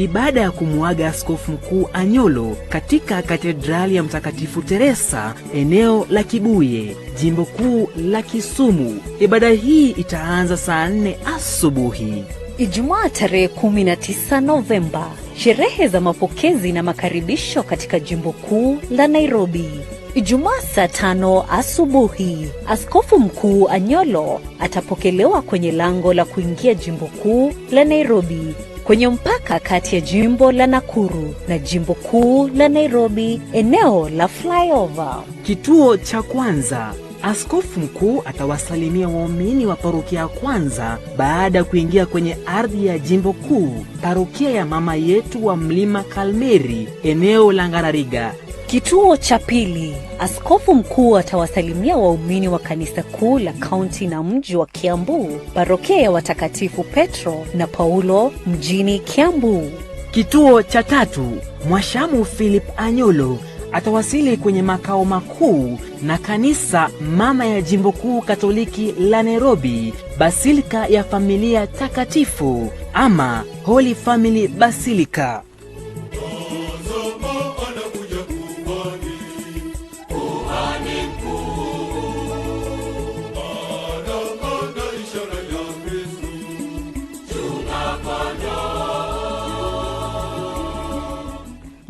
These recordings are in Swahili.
Ibada ya kumuaga Askofu Mkuu Anyolo katika katedrali ya Mtakatifu Teresa, eneo la Kibuye, jimbo kuu la Kisumu. Ibada hii itaanza saa 4 asubuhi. Ijumaa tarehe 19 Novemba, sherehe za mapokezi na makaribisho katika jimbo kuu la Nairobi. Ijumaa saa 5 asubuhi, Askofu Mkuu Anyolo atapokelewa kwenye lango la kuingia jimbo kuu la Nairobi, kwenye mpaka kati ya jimbo la Nakuru na jimbo kuu la Nairobi, eneo la flyover. Kituo cha kwanza, Askofu Mkuu atawasalimia waumini wa parokia ya kwanza baada ya kuingia kwenye ardhi ya jimbo kuu, parokia ya Mama Yetu wa Mlima Kalmeri, eneo la Ngarariga. Kituo cha pili, Askofu Mkuu atawasalimia waumini wa kanisa kuu la kaunti na mji wa Kiambu, parokia ya watakatifu Petro na Paulo mjini Kiambu. Kituo cha tatu, Mwashamu Philip Anyolo atawasili kwenye makao makuu na kanisa mama ya jimbo kuu Katoliki la Nairobi, Basilika ya Familia Takatifu ama Holy Family Basilica.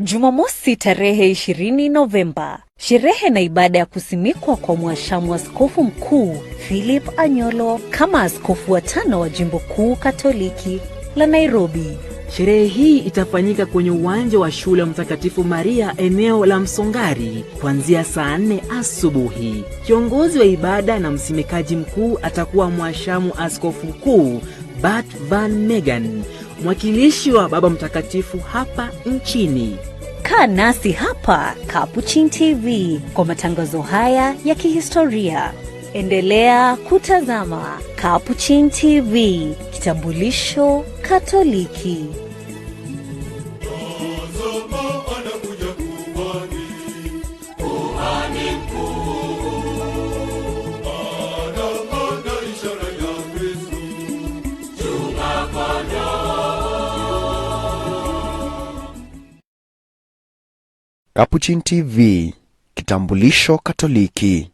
Jumamosi tarehe 20 Novemba, sherehe na ibada ya kusimikwa kwa Mwashamu Askofu Mkuu Philip Anyolo kama askofu wa 5 wa jimbo kuu Katoliki la Nairobi. Sherehe hii itafanyika kwenye uwanja wa shule ya Mtakatifu Maria, eneo la Msongari, kuanzia saa 4 asubuhi. Kiongozi wa ibada na msimikaji mkuu atakuwa Mwashamu Askofu Mkuu Bart Van Megan, mwakilishi wa Baba Mtakatifu hapa nchini. Kaa nasi hapa Capuchin TV kwa matangazo haya ya kihistoria. Endelea kutazama Capuchin TV, kitambulisho Katoliki. Capuchin TV, kitambulisho Katoliki.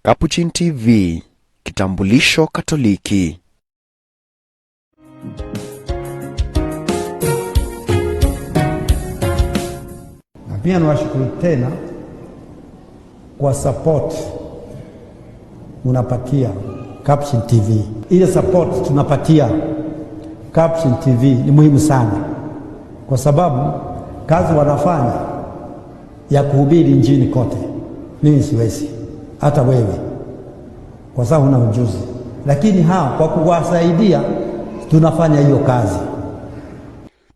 Capuchin TV, kitambulisho Katoliki. Na pia nawashukuru tena kwa support unapatia Capuchin TV. Ile support tunapatia Capuchin TV ni muhimu sana, kwa sababu kazi wanafanya ya kuhubiri injili kote, mimi siwezi, hata wewe, kwa sababu huna ujuzi, lakini hao kwa kuwasaidia tunafanya hiyo kazi.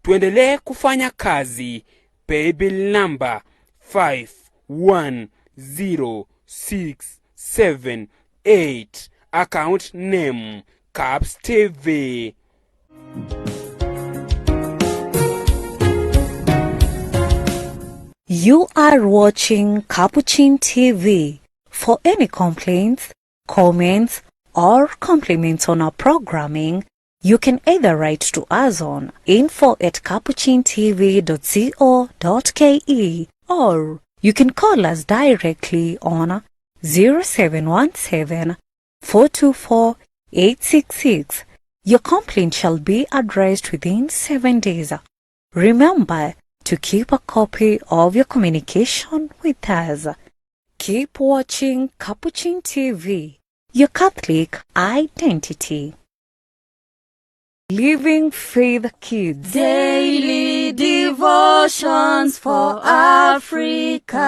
Tuendelee kufanya kazi. Paybill number 510678, account name Caps TV. You are watching Capuchin TV. For any complaints, comments, or compliments on our programming, you can either write to us on info@capuchintv.co.ke, or you can call us directly on 0717 424 866 Your complaint shall be addressed within 7 days. Remember to keep a copy of your communication with us. Keep watching Capuchin TV, your Catholic identity. Living Faith Kids. Daily devotions for Africa.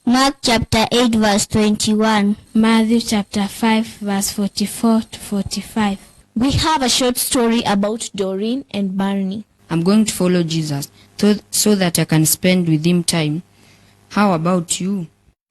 Mark chapter 8 verse 21. Matthew chapter 5 verse 44 to 45. We have a short story about Doreen and Barney. I'm going to follow Jesus so that I can spend with him time. How about you?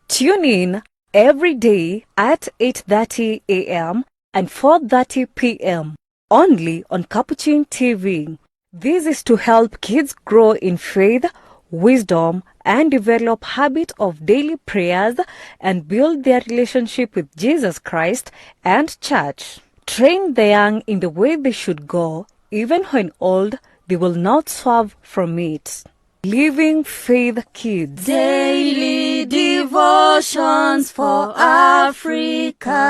Tune in every day at 8:30 a.m. and 4:30 p.m. only on Capuchin TV. This is to help kids grow in faith, wisdom, and develop habit of daily prayers and build their relationship with Jesus Christ and church. Train the young in the way they should go, even when old, they will not swerve from it. Living Faith Kids. Daily devotions for Africa.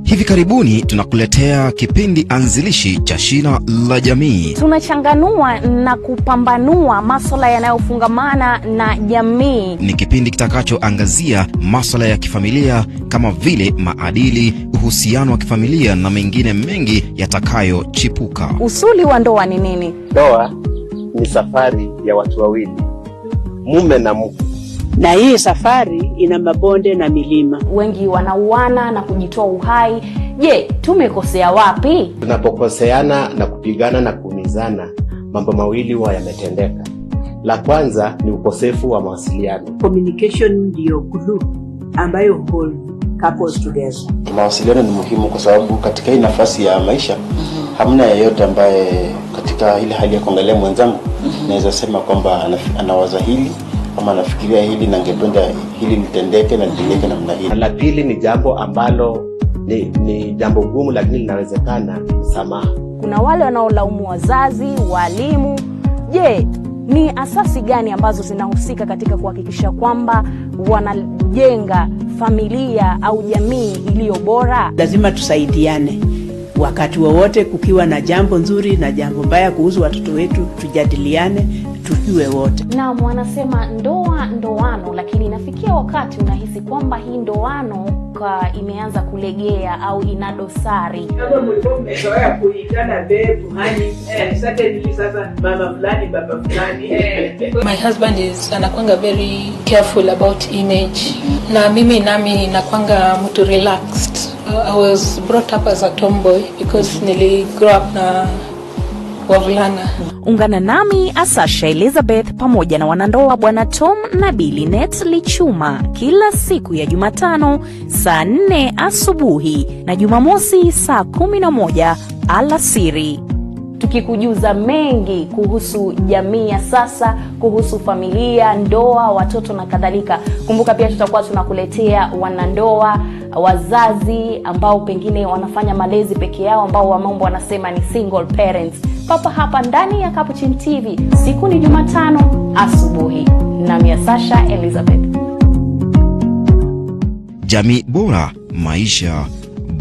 Hivi karibuni tunakuletea kipindi anzilishi cha Shina la Jamii. Tunachanganua na kupambanua masuala yanayofungamana na jamii. Ni kipindi kitakachoangazia masuala ya kifamilia kama vile maadili, uhusiano wa kifamilia na mengine mengi yatakayochipuka. Usuli wa ndoa ni nini? Ndoa ni safari ya watu wawili, mume na mke. Na hii safari ina mabonde na milima. Wengi wanauana na kujitoa uhai. Je, tumekosea wapi? Tunapokoseana na kupigana na kuumizana, mambo mawili huwa yametendeka. La kwanza ni ukosefu wa mawasiliano. Communication ndio glue ambayo hold couples together. Mawasiliano ni muhimu kwa sababu katika hii nafasi ya maisha hamna yeyote ambaye katika ile hali ya kuangalia mwenzangu naweza sema kwamba anawaza hili ama nafikiria hili na ngependa hili litendeke na litendeke namna hii. La pili ni jambo ambalo ni jambo gumu lakini linawezekana, msamaha. Kuna wale wanaolaumu wazazi, walimu. Je, ni asasi gani ambazo zinahusika katika kuhakikisha kwamba wanajenga familia au jamii iliyo bora? Lazima tusaidiane. Wakati wowote kukiwa na jambo nzuri na jambo mbaya kuhusu watoto wetu, tujadiliane tukiwe wote. Na wanasema ndoa ndoano, lakini inafikia wakati unahisi kwamba hii ndoano imeanza kulegea au ina dosari. Kama mlikuwa mmezoea kuitana babe, honey, sasa mama fulani, baba fulani. My husband is anakuanga very careful about image. Na mimi nami nakuanga mtu relaxed. I was brought up as a tomboy because nili grow up na wavulana. Ungana nami Asasha Elizabeth pamoja na wanandoa Bwana Tom na Bilinet Lichuma kila siku ya Jumatano saa 4 asubuhi na Jumamosi saa 11 alasiri. Tukikujuza mengi kuhusu jamii ya sasa, kuhusu familia, ndoa, watoto na kadhalika. Kumbuka pia tutakuwa tunakuletea wanandoa, wazazi ambao pengine wanafanya malezi peke yao, ambao wa mambo wanasema ni single parents. Papa hapa ndani ya Capuchin TV. Siku ni Jumatano asubuhi. Nami Asasha Elizabeth. Jamii bora, maisha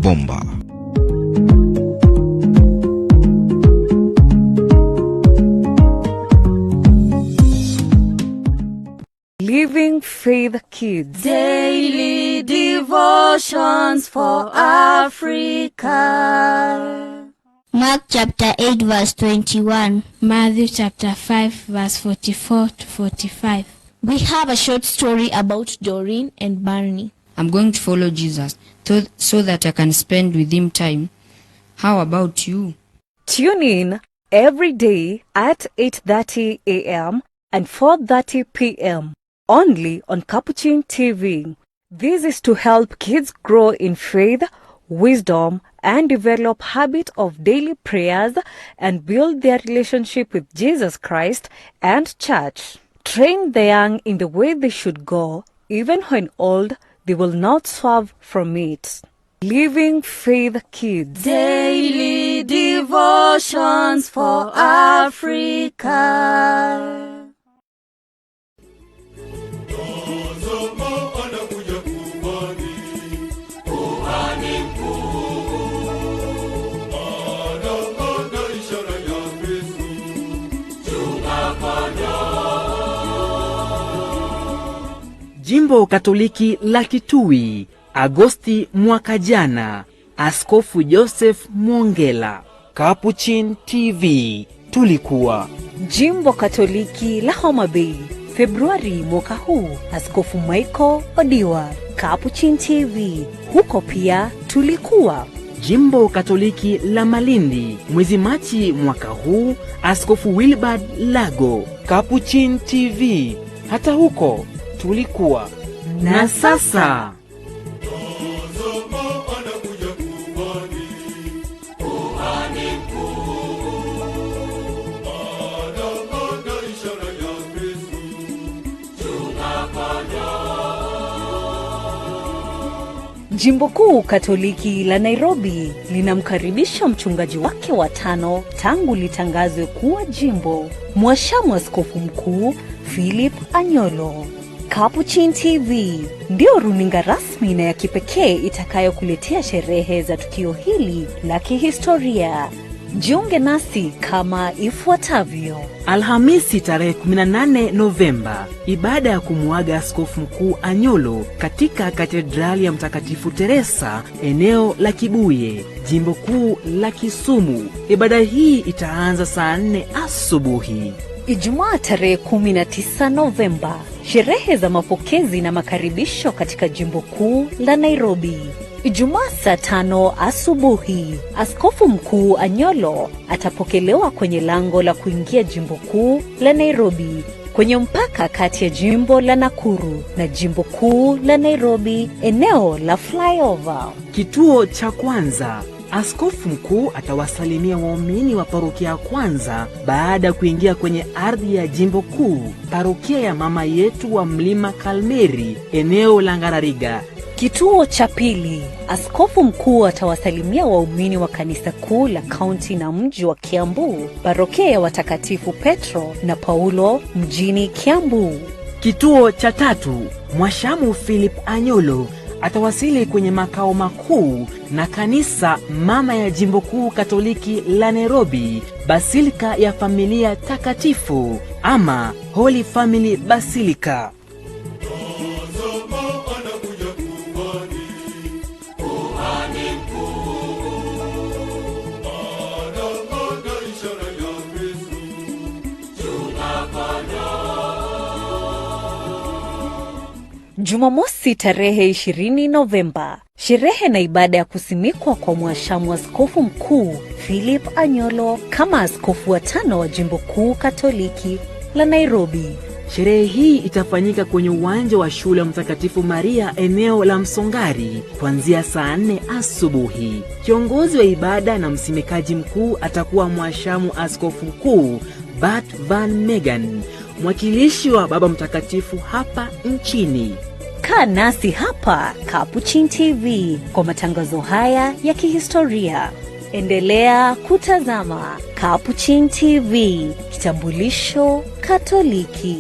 bomba. Living Faith Kids. Daily devotions for Africa. Mark chapter 8 verse 21. Matthew chapter 5 verse 44 to 45. We have a short story about Doreen and Barney. I'm going to follow Jesus so that I can spend with him time. How about you? Tune in every day at 8:30 a.m. and 4:30 p.m. only on Capuchin TV. This is to help kids grow in faith, wisdom, and develop habit of daily prayers and build their relationship with Jesus Christ and church. Train the young in the way they should go, even when old, they will not swerve from it. Living Faith Kids. Daily devotions for Africa. Kuhani mkuu Jimbo Katoliki la Kitui, Agosti mwaka jana, Askofu Joseph Mwongela. Capuchin TV, tulikuwa. Jimbo Katoliki la Homa Bay, Februari mwaka huu, Askofu Michael Odiwa. Capuchin TV, huko pia tulikuwa. Jimbo Katoliki la Malindi, mwezi Machi mwaka huu, Askofu Wilbard Lago. Capuchin TV, hata huko tulikuwa. Na sasa Jimbo Kuu Katoliki la Nairobi linamkaribisha mchungaji wake wa 5 tangu litangazwe kuwa jimbo, Mwashamu Askofu Mkuu Philip Anyolo. Capuchin TV ndio runinga rasmi na ya kipekee itakayokuletea sherehe za tukio hili la kihistoria. Jiunge nasi kama ifuatavyo. Alhamisi tarehe 18 Novemba, ibada ya kumuaga Askofu Mkuu Anyolo katika Katedrali ya Mtakatifu Teresa, eneo la Kibuye, Jimbo Kuu la Kisumu. Ibada hii itaanza saa 4 asubuhi. Ijumaa tarehe 19 Novemba, sherehe za mapokezi na makaribisho katika Jimbo Kuu la Nairobi. Ijumaa saa 5 asubuhi, Askofu Mkuu Anyolo atapokelewa kwenye lango la kuingia Jimbo Kuu la Nairobi, kwenye mpaka kati ya Jimbo la Nakuru na Jimbo Kuu la Nairobi, eneo la flyover. Kituo cha kwanza, Askofu Mkuu atawasalimia waumini wa parokia ya kwanza baada ya kuingia kwenye ardhi ya Jimbo Kuu, parokia ya Mama Yetu wa Mlima Kalmeri, eneo la Ngarariga. Kituo cha pili, Askofu Mkuu atawasalimia waumini wa kanisa kuu la kaunti na mji wa Kiambu, parokia ya watakatifu Petro na Paulo mjini Kiambu. Kituo cha tatu, Mwashamu Philip Anyolo atawasili kwenye makao makuu na kanisa mama ya Jimbo Kuu Katoliki la Nairobi, Basilika ya Familia Takatifu ama Holy Family Basilica. Jumamosi tarehe 20 Novemba, sherehe na ibada ya kusimikwa kwa Mwashamu Askofu Mkuu Philip Anyolo kama askofu wa 5 wa Jimbo Kuu Katoliki la Nairobi. Sherehe hii itafanyika kwenye uwanja wa shule ya Mtakatifu Maria, eneo la Msongari, kuanzia saa 4 asubuhi. Kiongozi wa ibada na msimikaji mkuu atakuwa Mwashamu Askofu Mkuu Bart Van Megan, mwakilishi wa Baba Mtakatifu hapa nchini. Kaa nasi hapa Capuchin TV kwa matangazo haya ya kihistoria. Endelea kutazama Capuchin TV, kitambulisho Katoliki.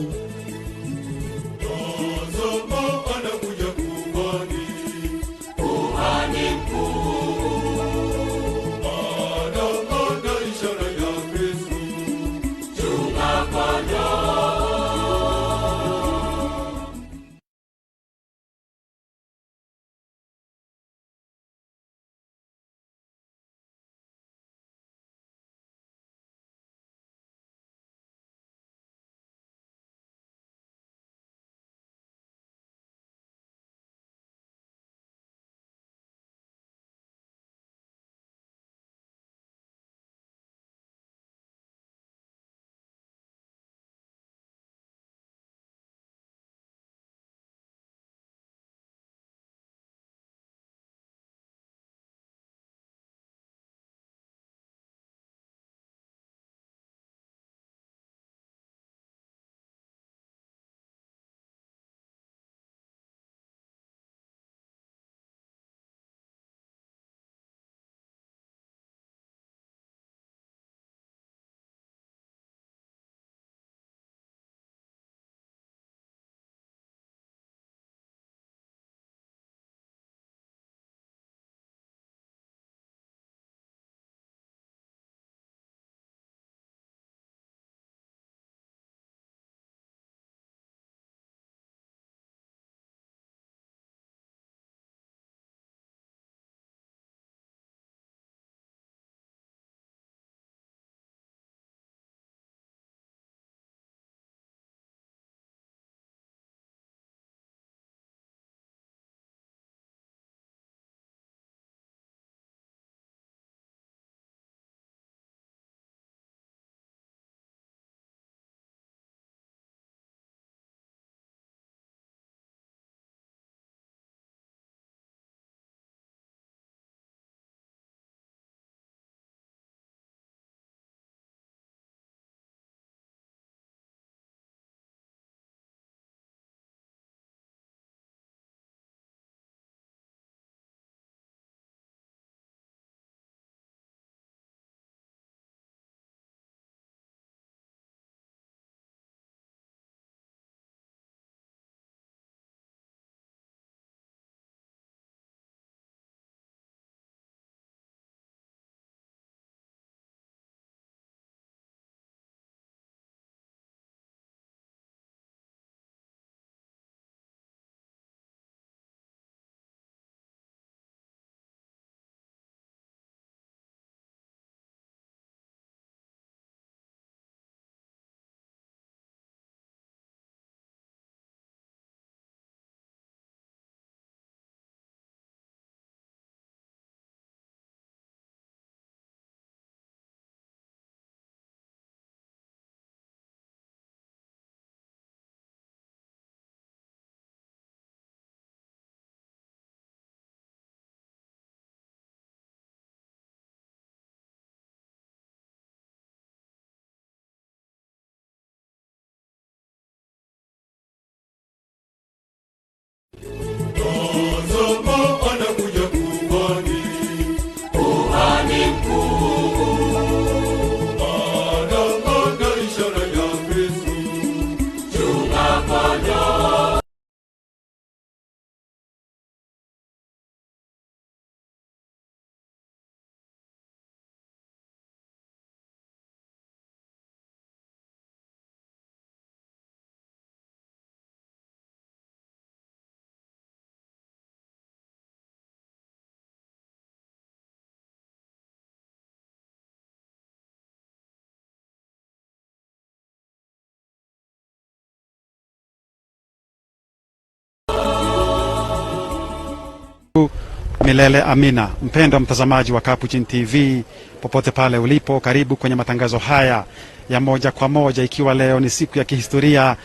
Milele amina. Mpendwa mtazamaji wa Capuchin TV, popote pale ulipo, karibu kwenye matangazo haya ya moja kwa moja, ikiwa leo ni siku ya kihistoria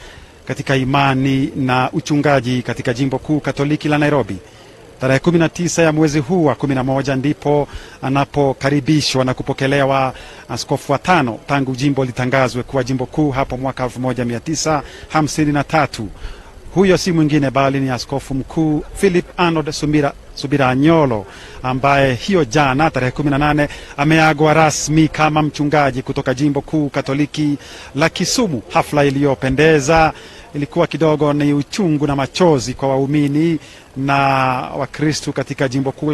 katika imani na uchungaji katika Jimbo Kuu Katoliki la Nairobi. Tarehe 19 ya mwezi huu wa 11 ndipo anapokaribishwa na kupokelewa askofu wa 5 tangu jimbo litangazwe kuwa jimbo kuu hapo mwaka 1953. Huyo si mwingine bali ni Askofu Mkuu Philip Arnold Subira Anyolo, ambaye hiyo jana tarehe 18 ameagwa rasmi kama mchungaji kutoka Jimbo Kuu Katoliki la Kisumu. Hafla iliyopendeza, ilikuwa kidogo ni uchungu na machozi kwa waumini na Wakristo katika Jimbo Kuu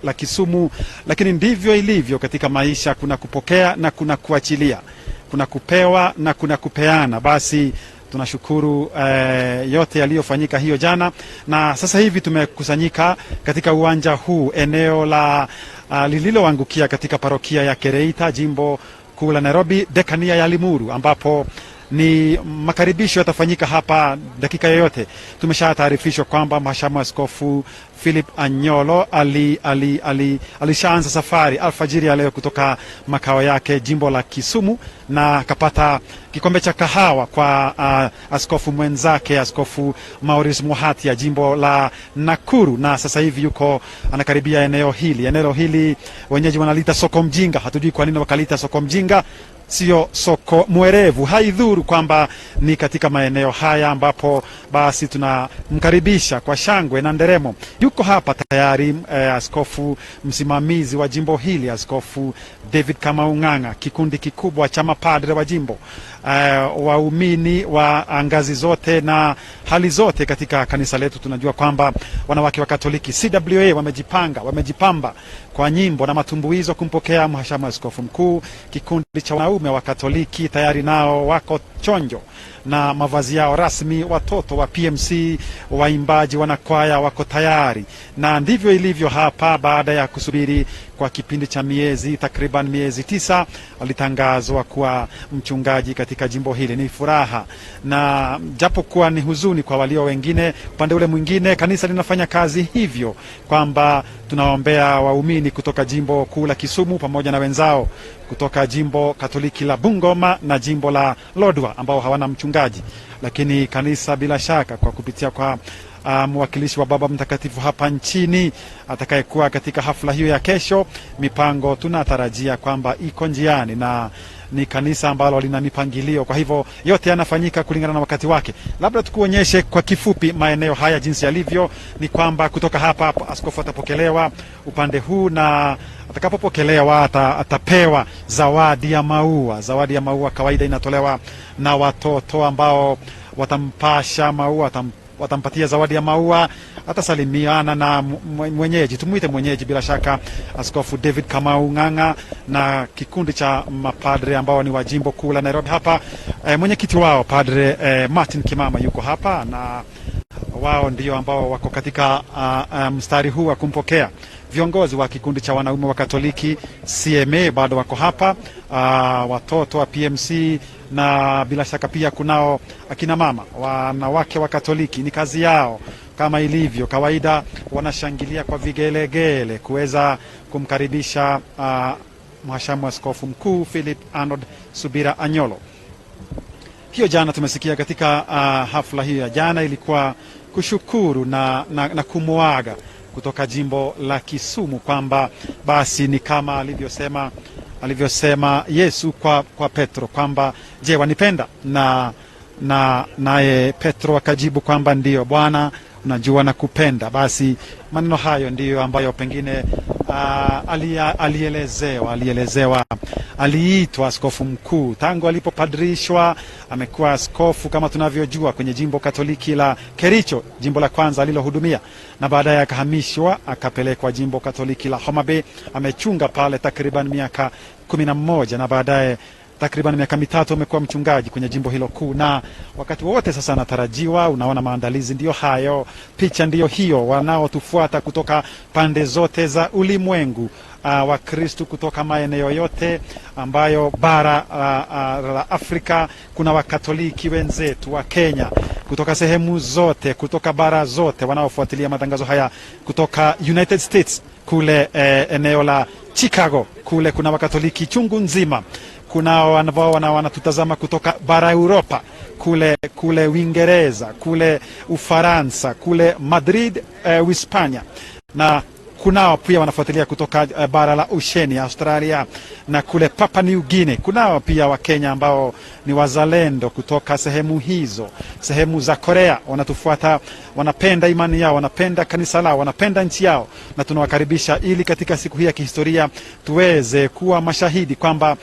la Kisumu, lakini ndivyo ilivyo katika maisha. Kuna kupokea na kuna kuachilia, kuna kupewa na kuna kupeana. Basi tunashukuru yote yaliyofanyika hiyo jana, na sasa hivi tumekusanyika katika uwanja huu, eneo la lililoangukia katika parokia ya Kereita, Jimbo Kuu la Nairobi, dekania ya Limuru, ambapo ni makaribisho yatafanyika hapa dakika yoyote. Tumeshataarifishwa kwamba Mhashamu Askofu Philip Anyolo alishaanza safari alfajiri ya leo kutoka makao yake jimbo la Kisumu, na akapata kikombe cha kahawa kwa askofu mwenzake, Askofu Maurice Muhati ya jimbo la Nakuru, na sasa hivi yuko anakaribia eneo hili. Eneo hili wenyeji wanalita Soko-Mjinga. Hatujui kwa nini wakalita Soko-Mjinga, sio soko mwerevu. Haidhuru kwamba ni katika maeneo haya ambapo basi tunamkaribisha kwa shangwe na nderemo. Yuko hapa tayari askofu msimamizi wa jimbo hili, Askofu David Kamau, kikundi kikubwa cha mapadre wa jimbo, waumini wa ngazi zote na hali zote katika kanisa letu. Tunajua kwamba wanawake wa Katoliki CWA wamejipamba kwa nyimbo na matumbuizo kumpokea Mhashamu Askofu Mkuu. Kikundi cha wanaume wa Katoliki tayari nao wako chonjo na mavazi yao rasmi. Watoto wa PMC, waimbaji, wanakwaya wako tayari, na ndivyo ilivyo hapa. Baada ya kusubiri kwa kipindi cha takriban miezi 9, alitangazwa kuwa mchungaji katika jimbo hili. Ni furaha, na japo kuwa ni huzuni kwa walio wengine, upande ule mwingine kanisa linafanya kazi hivyo kwamba tunaombea waumini kutoka Jimbo Kuu la Kisumu pamoja na wenzao kutoka Jimbo Katoliki la Bungoma na Jimbo la Lodwar ambao hawana mchungaji. Lakini kanisa bila shaka kwa kupitia kwa mwakilishi wa Baba Mtakatifu hapa nchini atakayekuwa katika hafla hiyo ya kesho, mipango tunatarajia kwamba iko njiani, na ni kanisa ambalo lina mipangilio. Kwa hivyo yote yanafanyika kulingana na wakati wake. Labda tukuonyeshe kwa kifupi maeneo haya jinsi yalivyo. Ni kwamba kutoka hapa askofu atapokelewa upande huu, na atakapopokelewa atapewa zawadi ya maua. Zawadi ya maua kawaida inatolewa na watoto ambao watampasha maua, watampatia zawadi ya maua, atasalimiana na mwenyeji, tumuite mwenyeji bila shaka, Askofu David Kamau na kikundi cha mapadre ambao ni wa Jimbo Kuu la Nairobi. Hapa mwenyekiti wao Padre Martin Kimama yuko hapa, na wao ndio ambao wako katika mstari huu wa kumpokea. Viongozi wa kikundi cha wanaume wa Katoliki CMA bado wako hapa, watoto wa PMC, na bila shaka pia kunao akina mama wanawake wa Katoliki. Ni kazi yao kama ilivyo kawaida, wanashangilia kwa vigelegele kuweza kumkaribisha Mhashamu Askofu Mkuu Philip Arnold Subira Anyolo. Hiyo jana tumesikia katika hafla hiyo ya jana ilikuwa kushukuru na kumuaga kutoka jimbo la Kisumu, kwamba basi ni kama alivyosema Yesu kwa Petro kwamba, je, wanipenda? Naye Petro akajibu kwamba ndio Bwana, unajua na kupenda. Basi maneno hayo ndiyo ambayo pengine alielezewa. Aliitwa askofu mkuu tangu alipopadrishwa. Amekuwa askofu kama tunavyojua kwenye Jimbo Katoliki la Kericho, jimbo la kwanza alilohudumia, na baadaye akahamishwa akapelekwa Jimbo Katoliki la Homa Bay. Amechunga pale takriban miaka 11, na baadaye takriban miaka 3 amekuwa mchungaji kwenye jimbo hilo kuu, na wakati wote sasa anatarajiwa. Unaona maandalizi ndiyo hayo, picha ndiyo hiyo, wanaotufuata kutoka pande zote za ulimwengu, Wakristo kutoka maeneo yote ambayo bara la Afrika. Kuna Wakatoliki wenzetu wa Kenya, kutoka sehemu zote, kutoka bara zote wanaofuatilia matangazo haya kutoka United States, kule eneo la Chicago, kule kuna Wakatoliki chungu nzima. Kuna ambao wanatutazama kutoka bara Europa, kule Uingereza, kule Ufaransa, kule Madrid, Hispania, na kunao pia wanafuatilia kutoka bara la Oceania, Australia, na kule Papua New Guinea. Kunao pia Wakenya ambao ni wazalendo kutoka sehemu hizo, sehemu za Korea, wanatufuata, wanapenda imani yao, wanapenda kanisa lao, wanapenda nchi yao, na tunawakaribisha ili katika siku hii ya kihistoria tuweze kuwa mashahidi kwamba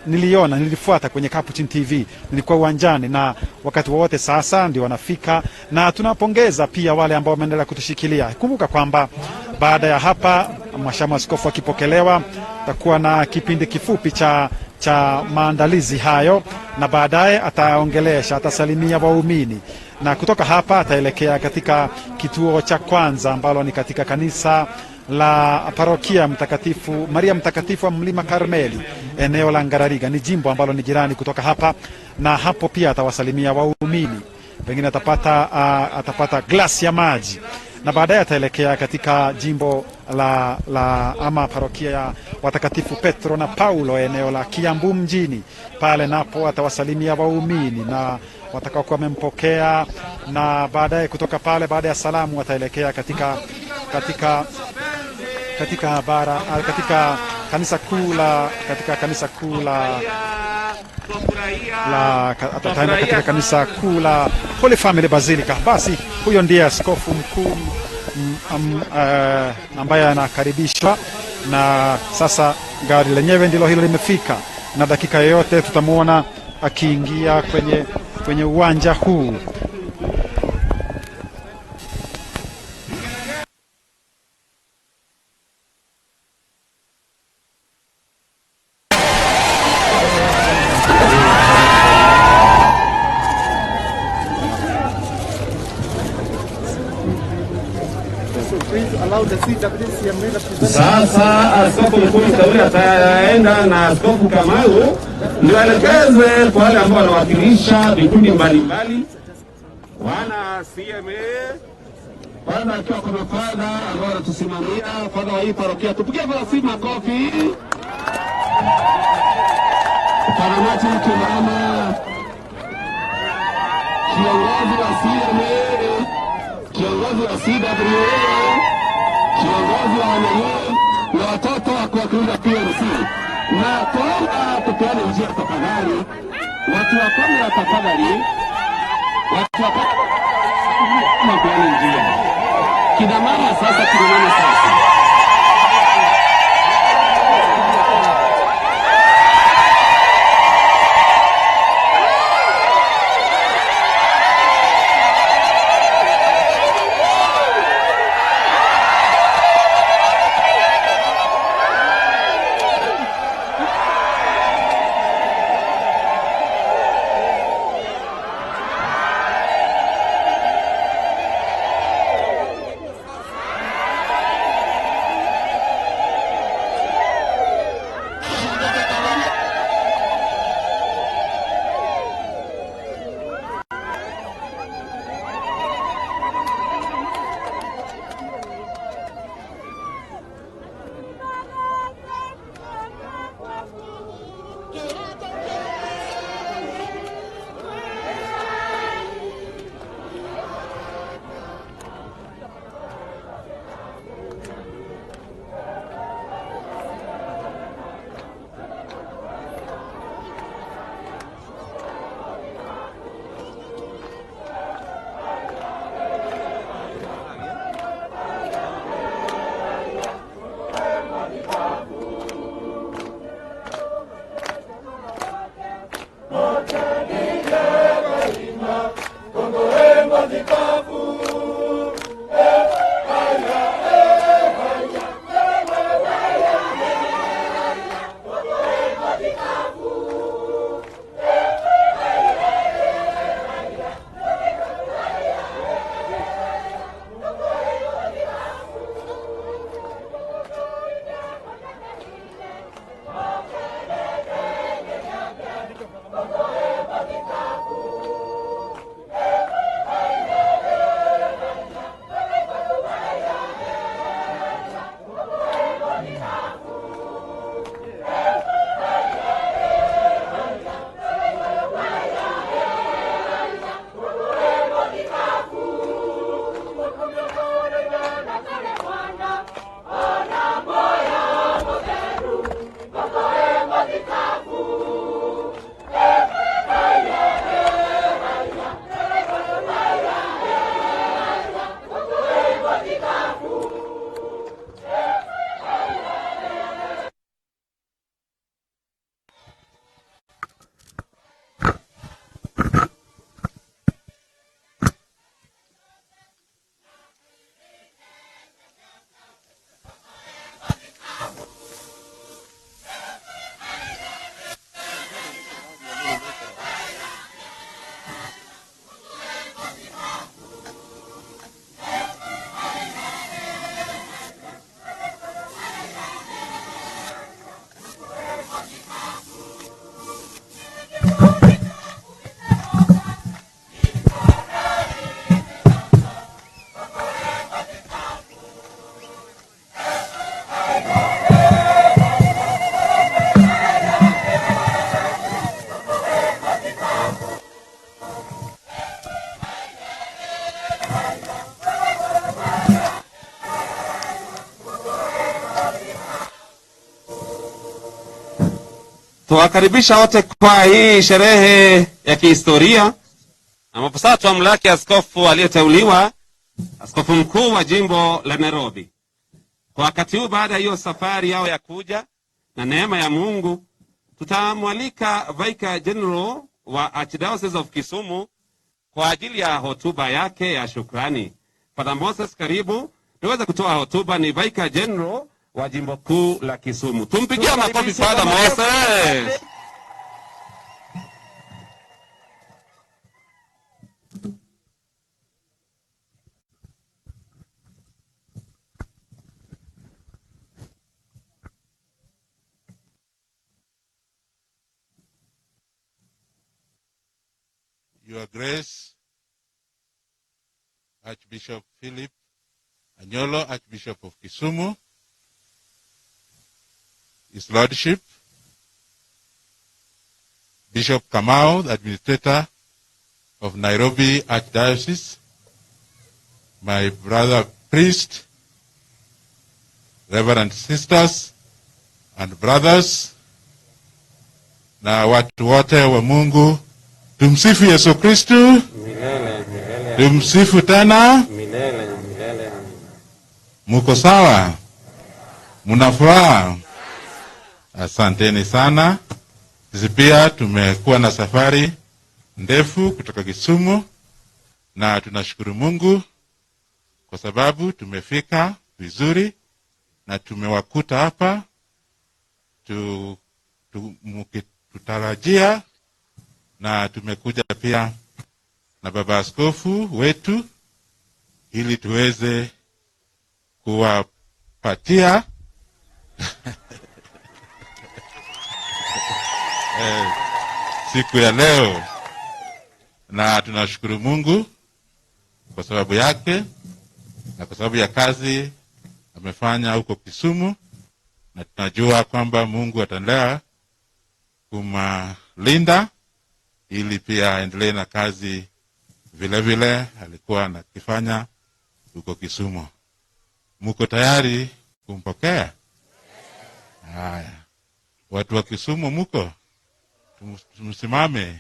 nilifuata kwenye Capuchin TV, nilikuwa uwanjani, na wakati wote sasa ndio wanafika, na tunapongeza pia wale ambao wameendelea kutushikilia. Kumbuka kwamba baada ya hapa Mhashamu Askofu akipokelewa, takuwa na kipindi kifupi cha maandalizi hayo, na baadaye ataongelesha, atasalimia waumini, na kutoka hapa ataelekea katika kituo cha kwanza ambalo ni katika kanisa la parokia Mtakatifu Maria Mtakatifu wa Mlima Karmeli, eneo la Ngarariga. Ni jimbo ambalo ni jirani kutoka hapa, na hapo pia atawasalimia waumini, pengine atapata glasi ya maji, na baadaye ataelekea katika jimbo ama parokia ya watakatifu Petro na Paulo, eneo la Kiambu mjini. Pale napo atawasalimia waumini na watakaokuwa wamempokea, na baadaye kutoka pale, baada ya salamu, ataelekea katika kanisa kuu katika kanisa kuu la Holy Family Basilica. Basi huyo ndiye askofu mkuu ambaye anakaribishwa, na sasa gari lenyewe ndilo hilo limefika, na dakika yoyote tutamuona akiingia kwenye uwanja huu. Sasa Askofu Mkuu Mteule ataenda na Askofu Kamau ndio aelekeze kwa wale ambao wanawakilisha vikundi mbalimbali. Wana CMA kwanza, akiwa kuna fadha ambao wanatusimamia, fadha wa hii parokia, tupigie farasi makofi. Faramati Kimama, kiongozi wa CMA, kiongozi wa CWA, kiongozi wa Anyolo na watoto wa kuwakilisha PNC. Na tuomba tupeane njia tafadhali, watu wa kamera tafadhali, watu wa kamera tupeane njia. Kina mama sasa. Tuwakaribisha wote kwa hii sherehe ya kihistoria ambapo sasa tuamlaki askofu aliyeteuliwa, askofu mkuu wa jimbo la Nairobi. Kwa wakati huu, baada ya hiyo safari yao ya kuja na neema ya Mungu, tutamwalika Vicar General wa Archdiocese of Kisumu kwa ajili ya hotuba yake ya shukrani. Father Moses, karibu tuweze kutoa hotuba. Ni Vicar General wa jimbo kuu la Kisumu. Tumpigia makofi Father Moses. Your Grace, Archbishop Philip Anyolo, Archbishop of Kisumu, His Lordship, Bishop Kamau, the Administrator of Nairobi Archdiocese, my brother priest, Reverend sisters and brothers, na watu wote wa Mungu, tumsifu Yesu Kristu. Milele, milele. Tumsifu tena. Milele, milele. Muko sawa? Muna furaha? Asanteni sana. Sisi pia tumekuwa na safari ndefu kutoka Kisumu na tunashukuru Mungu kwa sababu tumefika vizuri na tumewakuta hapa tutarajia, na tumekuja pia na baba askofu wetu ili tuweze kuwapatia siku ya leo, na tunashukuru Mungu kwa sababu yake na kwa sababu ya kazi amefanya huko Kisumu, na tunajua kwamba Mungu ataendelea kumlinda ili pia aendelee na kazi vile vile alikuwa anakifanya huko Kisumu. Muko tayari kumpokea? Haya. Watu wa Kisumu muko? Tumsimame.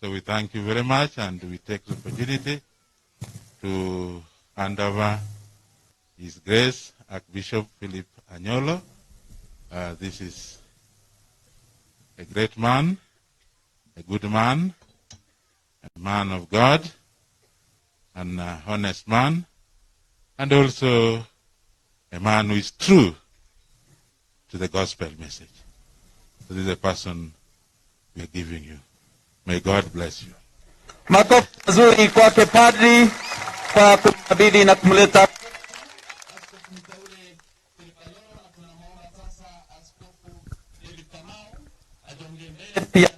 So we thank you very much, and we take the opportunity to hand over His Grace Archbishop Philip Anyolo. This is a great man, a good man, a man of God, an honest man, and also a man who is true to the gospel message. So this is a person we are giving you. May God bless you. Makofi mazuri kwake padri kwa kumkabidhi na kumleta pia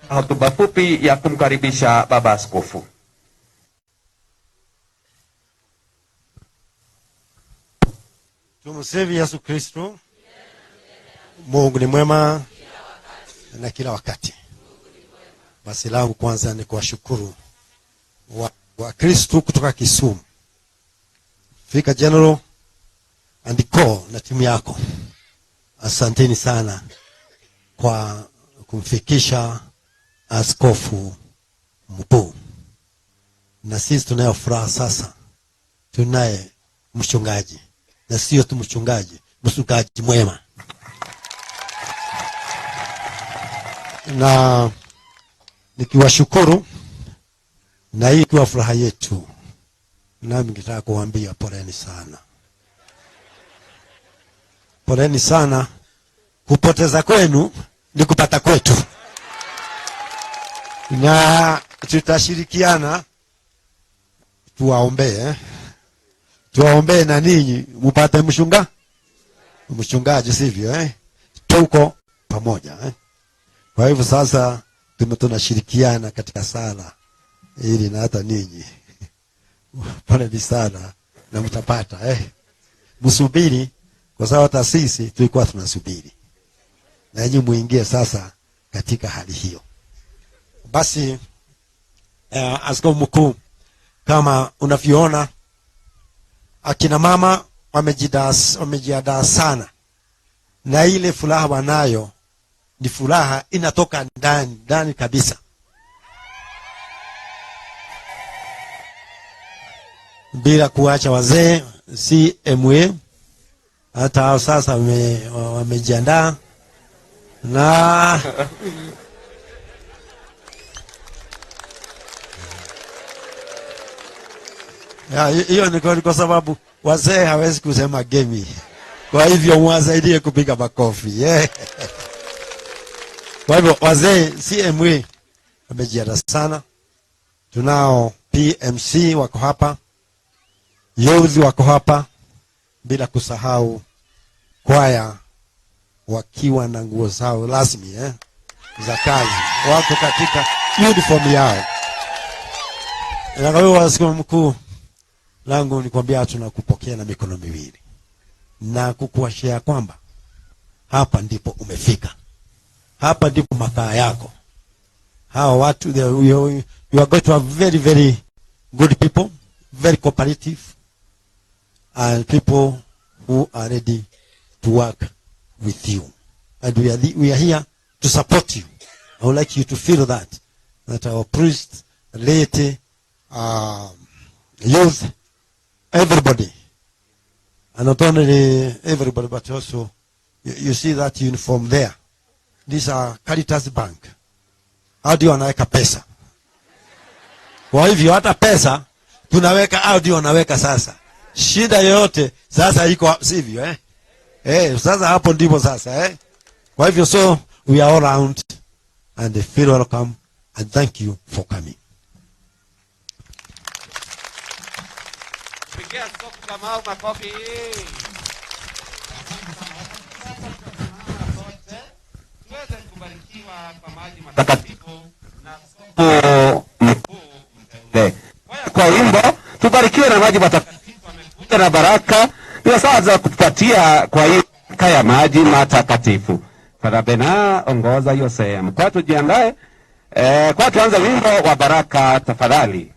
hotuba fupi ya kumkaribisha baba askofu. Tumsifu Yesu Kristo. Mungu ni mwema na kila wakati. Basi langu kwanza ni kuwashukuru wa Kristo kutoka Kisumu, Vicar General and Co na timu yako. Asanteni sana kwa kumfikisha askofu mkuu. Na sisi tunayo furaha sasa, tunaye mchungaji, na sio tu mchungaji mwema. Na nikiwashukuru, na hii kwa furaha yetu, nami ningetaka kuambia poleni sana. Poleni sana. Kupoteza kwenu ni kupata kwetu. Na tutashirikiana tuwaombee. Tuwaombee na ninyi mpate mchungaji, sivyo Tuko pamoja Kwa hivyo sasa tunashirikiana katika sala ili na hata ninyi poleni sana na mtapata msubiri, kwa sababu hata sisi tulikuwa tunasubiri, na nyinyi muingie sasa katika hali hiyo. Basi askofu mkuu, Kama unavyoona akina mama wamejiandaa sana, na ile furaha wanayo ni furaha inatoka ndani kabisa. Bila kuacha wazee CMA hata hao sasa wamejiandaa na hiyo ni kwa sababu wazee hawezi kusema gemi. Kwa hivyo mwasaidie kupiga makofi. Yeah. Kwa hivyo wazee CMA wamejiandaa sana. Tunao PMC wako hapa, youth wako hapa, bila kusahau kwaya wakiwa na nguo zao rasmi za kazi, wako katika uniform yao. Na kwa hiyo Askofu Mkuu, langu ni kuambia tunakupokea na mikono miwili na kukuashia kwamba hapa ndipo umefika, hapa ndipo makaa yako. Hawa watu you are going to have very very good people, very cooperative, and people who are ready to work with you, and we are here to support you. I would like you to feel that our priest, laity, youth, everybody, and not only everybody but also you see that uniform there. These are Caritas Bank. Audio wanaweka pesa. Kwa hivyo hata pesa tunaweka, audio wanaweka sasa. Shida yote sasa iko sivyo sasa hapo ndipo sasa Kwa hivyo so we are all around and they feel welcome and thank you for coming. Pigia Askofu Kamau makofi. Tuweze kubarikiwa kwa maji matakatifu na Askofu Mkuu Mteule. Kwa wimbo tubarikiwe na maji matakatifu, amekuja na baraka. Ni saa za kutupatia kwa hiyo kaya maji matakatifu. Father Bena, ongoza hiyo sehemu. Kwa tujiandae kwa tuanze wimbo wa baraka tafadhali.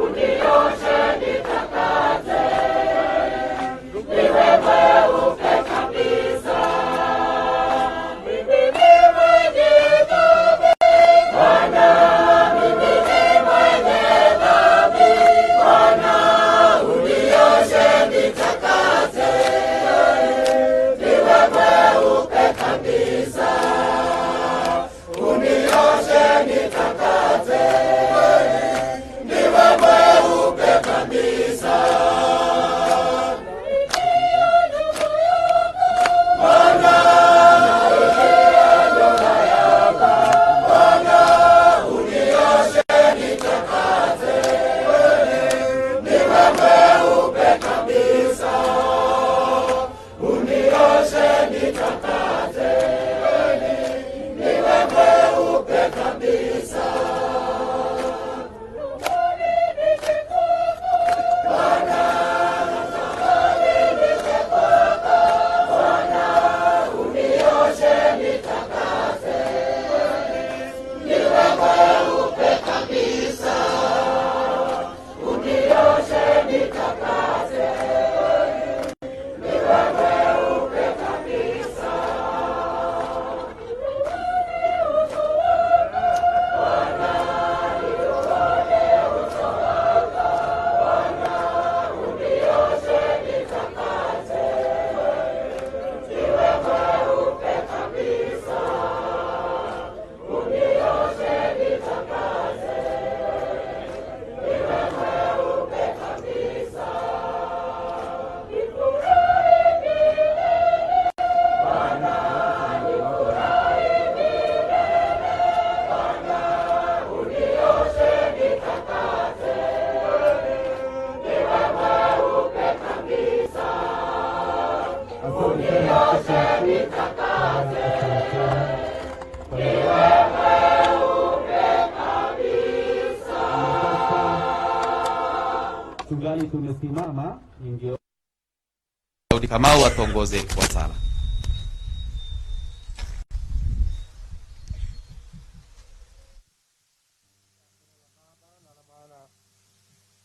Unioshe nitakase Tungali tumesimama, Daudi Kamau atuongoze kwa sala.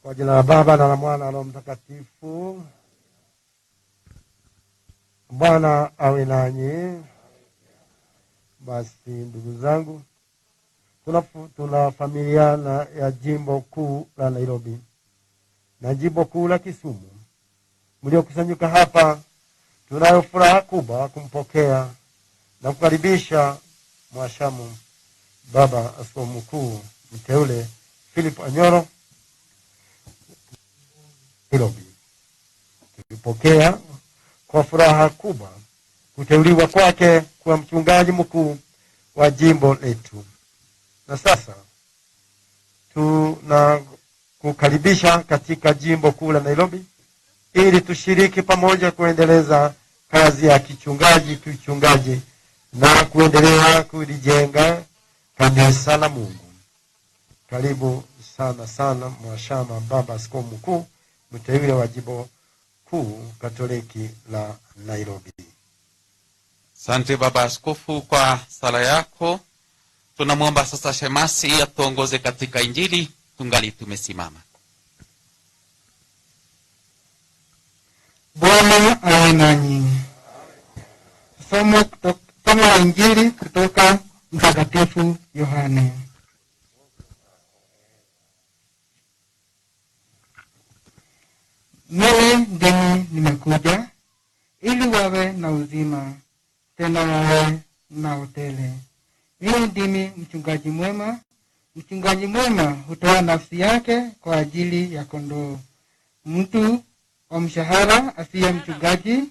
Kwa jina la Baba na la Mwana na Roho Mtakatifu. Bwana awe nanyi. Basi ndugu zangu, tuna familia ya jimbo kuu la Nairobi na jimbo kuu la Kisumu mliokusanyika hapa. Tunayo furaha kubwa kumpokea na kukaribisha mwashamu Baba Askofu Mkuu Mteule Philip Anyolo Nairobi. Tulipokea kwa furaha kubwa kuteuliwa kwake kuwa mchungaji mkuu wa jimbo letu. Na sasa tunakukaribisha katika jimbo kuu la Nairobi ili tushiriki pamoja kuendeleza kazi ya kichungaji na kuendelea kulijenga kanisa la Mungu. Karibu sana mwashama Baba Askofu Mkuu Mteule wa jimbo kuu Katoliki la Nairobi. Asante Baba Askofu kwa sala yako. Tunamwomba sasa shemasi atuongoze katika Injili tungali tumesimama. Bwana awe nanyi. Somo la Injili kutoka Mtakatifu Yohane. Mimi ndimi nimekuja ili wawe na uzima, tena wawe na utele. Mimi ndimi mchungaji mwema. Mchungaji mwema hutoa nafsi yake kwa ajili ya kondoo. Mtu wa mshahara asiye mchungaji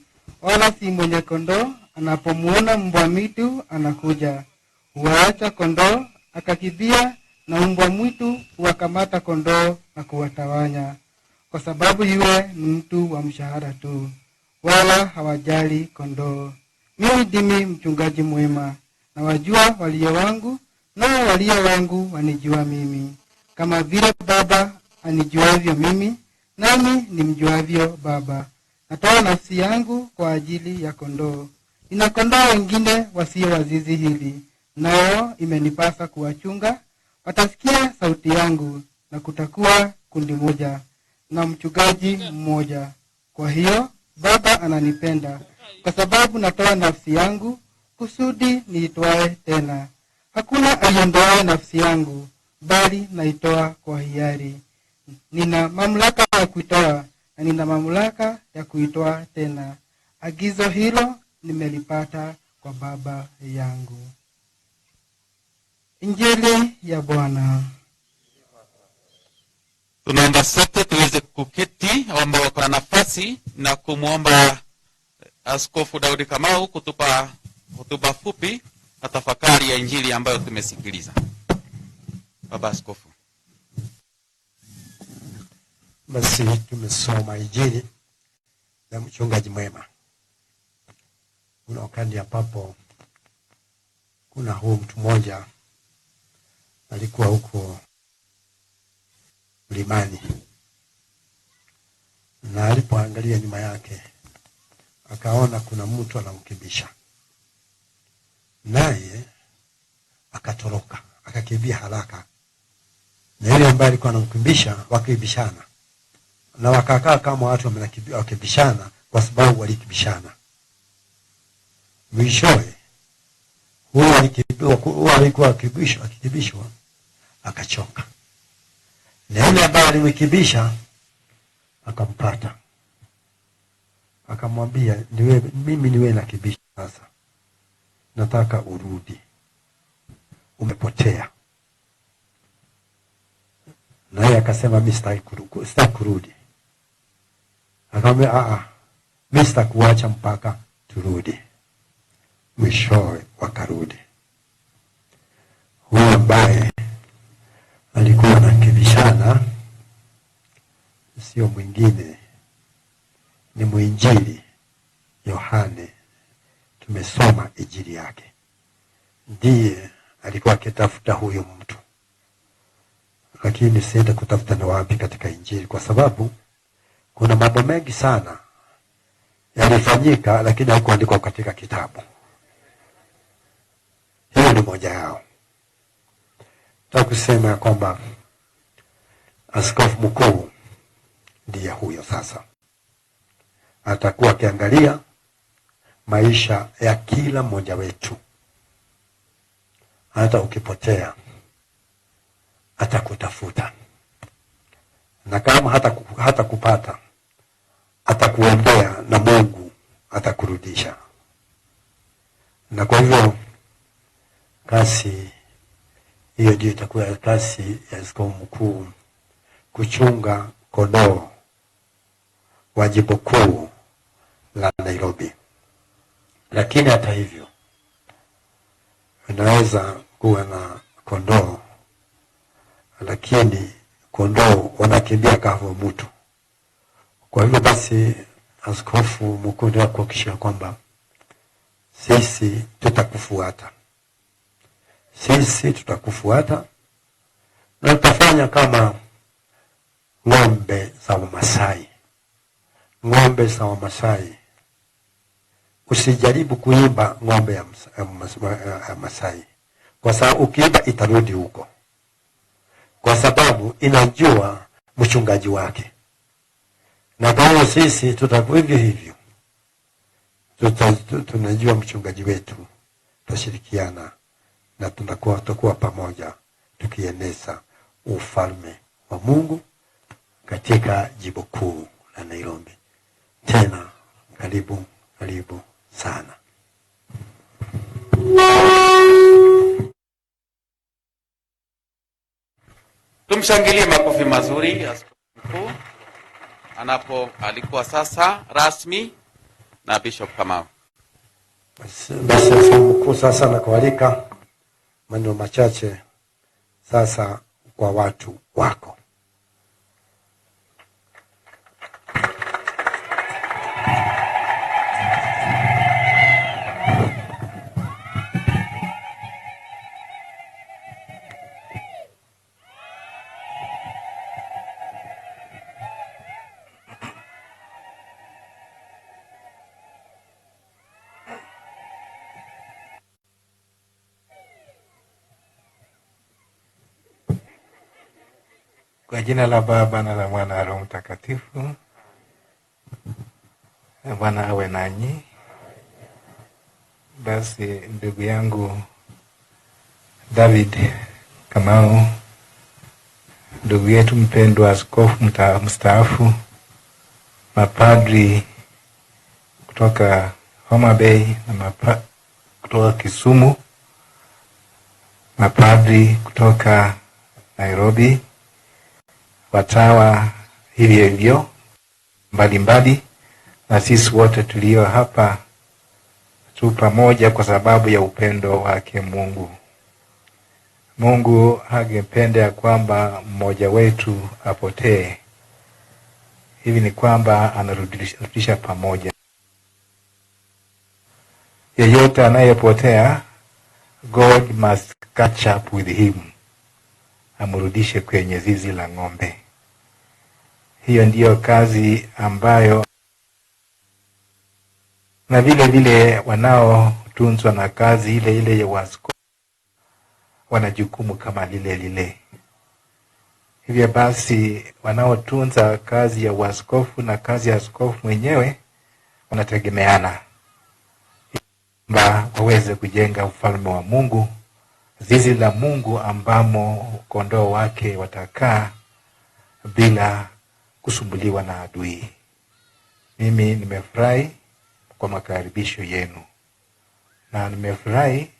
wala si mwenye kondoo, anapomuona mbwa mwitu anakuja, huwaacha kondoo akakimbia, na mbwa mwitu huwakamata kondoo na kuwatawanya, kwa sababu yule ni mtu wa mshahara tu, wala hawajali kondoo. Mimi ndimi mchungaji mwema, na wajua walio wangu, nao walio wangu wanijua mimi, kama vile Baba anijuavyo mimi, nami nimjuavyo Baba. Natoa nafsi yangu kwa ajili ya kondoo. Nina kondoo wengine wasio wa zizi hili, nao imenipasa kuwachunga. Watasikia sauti yangu, na kutakuwa kundi moja na mchungaji mmoja. Kwa hiyo Baba ananipenda, kwa sababu natoa nafsi yangu kusudi niitwae tena. Hakuna aiondoaye nafsi yangu, bali naitoa kwa hiari. Nina mamlaka ya kuitoa na nina mamlaka ya kuitoa tena. Agizo hilo nimelipata kwa Baba yangu. Injili ya Bwana. Tunaomba sote tuweze kuketi, ambao wako na nafasi, na kumwomba Askofu Daudi Kamau kutupa hotuba fupi na tafakari ya Injili ambayo tumesikiliza. Baba Askofu. Basi tumesoma Injili ya mchungaji mwema. Kuna wakati ambapo kuna huyu mtu mmoja alikuwa huko mlimani, na alipoangalia nyuma yake akaona kuna mtu anamkimbisha, naye akatoroka akakimbia haraka, na yule ambaye alikuwa anamkimbisha wakaibishana, na wakakaa kama watu wakibishana kwa sababu walikibishana. Mwishowe huyo alikuwa akibishwa akachoka, na yule ambaye alimkibisha akampata, akamwambia, mimi niwe nakibisha sasa, nataka urudi, umepotea. Naye akasema, mimi sitaki kurudi. Akamwambia, mimi sitakuacha mpaka turudi. Mwishowe wakarudi. Huyo ambaye alikuwa anakibishana sio mwingine, ni mwinjili Yohane tumesoma injili yake, ndiye alikuwa akitafuta huyo mtu, lakini siende kutafuta na wapi katika injili, kwa sababu kuna mambo mengi sana yalifanyika lakini hakuandikwa katika kitabu. Hiyo ni moja yao. Nataka kusema kwamba askofu mkuu ndiye huyo sasa. Atakuwa akiangalia maisha ya kila mmoja wetu. Hata ukipotea atakutafuta, na kama hata kupata atakuombea na Mungu atakurudisha. Na kwa hivyo kasi hiyo ndio itakuwa kasi ya askofu mkuu, kuchunga kondoo wa jimbo kuu la Nairobi. Lakini hata hivyo unaweza kuwa na kondoo, lakini kondoo wanakimbia kama mtu. Kwa hivyo basi askofu mkuu ndio kuhakikisha kwamba sisi tutakufuata. Sisi tutakufuata na tutafanya kama ng'ombe za Wamasai. Ng'ombe za Wamasai. Usijaribu kuimba ng'ombe ya Masai, kwa sababu ukiimba itarudi huko, kwa sababu inajua mchungaji wake. Na kama sisi tutakuwa hivyo, tunajua mchungaji wetu, tutashirikiana na tutakuwa pamoja tukieneza ufalme wa Mungu katika jimbo kuu la Nairobi. Tena karibu sana. Tumshangilie makofi mazuri askofu mkuu alikuwa sasa rasmi na Bishop Kamau. Basi askofu mkuu sasa nakualika maneno machache sasa kwa watu wako. Kwa jina la Baba na la Mwana na Roho Mtakatifu. Bwana awe nanyi. Basi ndugu yangu David Kamau, ndugu yetu mpendwa askofu mstaafu, mapadri kutoka Homa Bay na kutoka Kisumu, mapadri kutoka Nairobi, watawa hivyo mbalimbali, na sisi wote tulio hapa tu pamoja kwa sababu ya upendo wake Mungu. Mungu hangependa kwamba mmoja wetu apotee. Hivi ni kwamba anarudisha pamoja. Yeyote anayepotea, God must catch up with him, amrudishe kwenye zizi la ng'ombe. Hiyo ndiyo kazi ambayo, na vile vile wanaotunzwa na kazi ile ya askofu wana jukumu kama lile. Hivyo basi wanaotunza kazi ya askofu na kazi ya askofu mwenyewe wanategemeana, ili waweze kujenga ufalme wa Mungu, zizi la Mungu ambamo kondoo wake watakaa bila kusumbuliwa na adui. Mimi nimefurahi kwa makaribisho yenu, na nimefurahi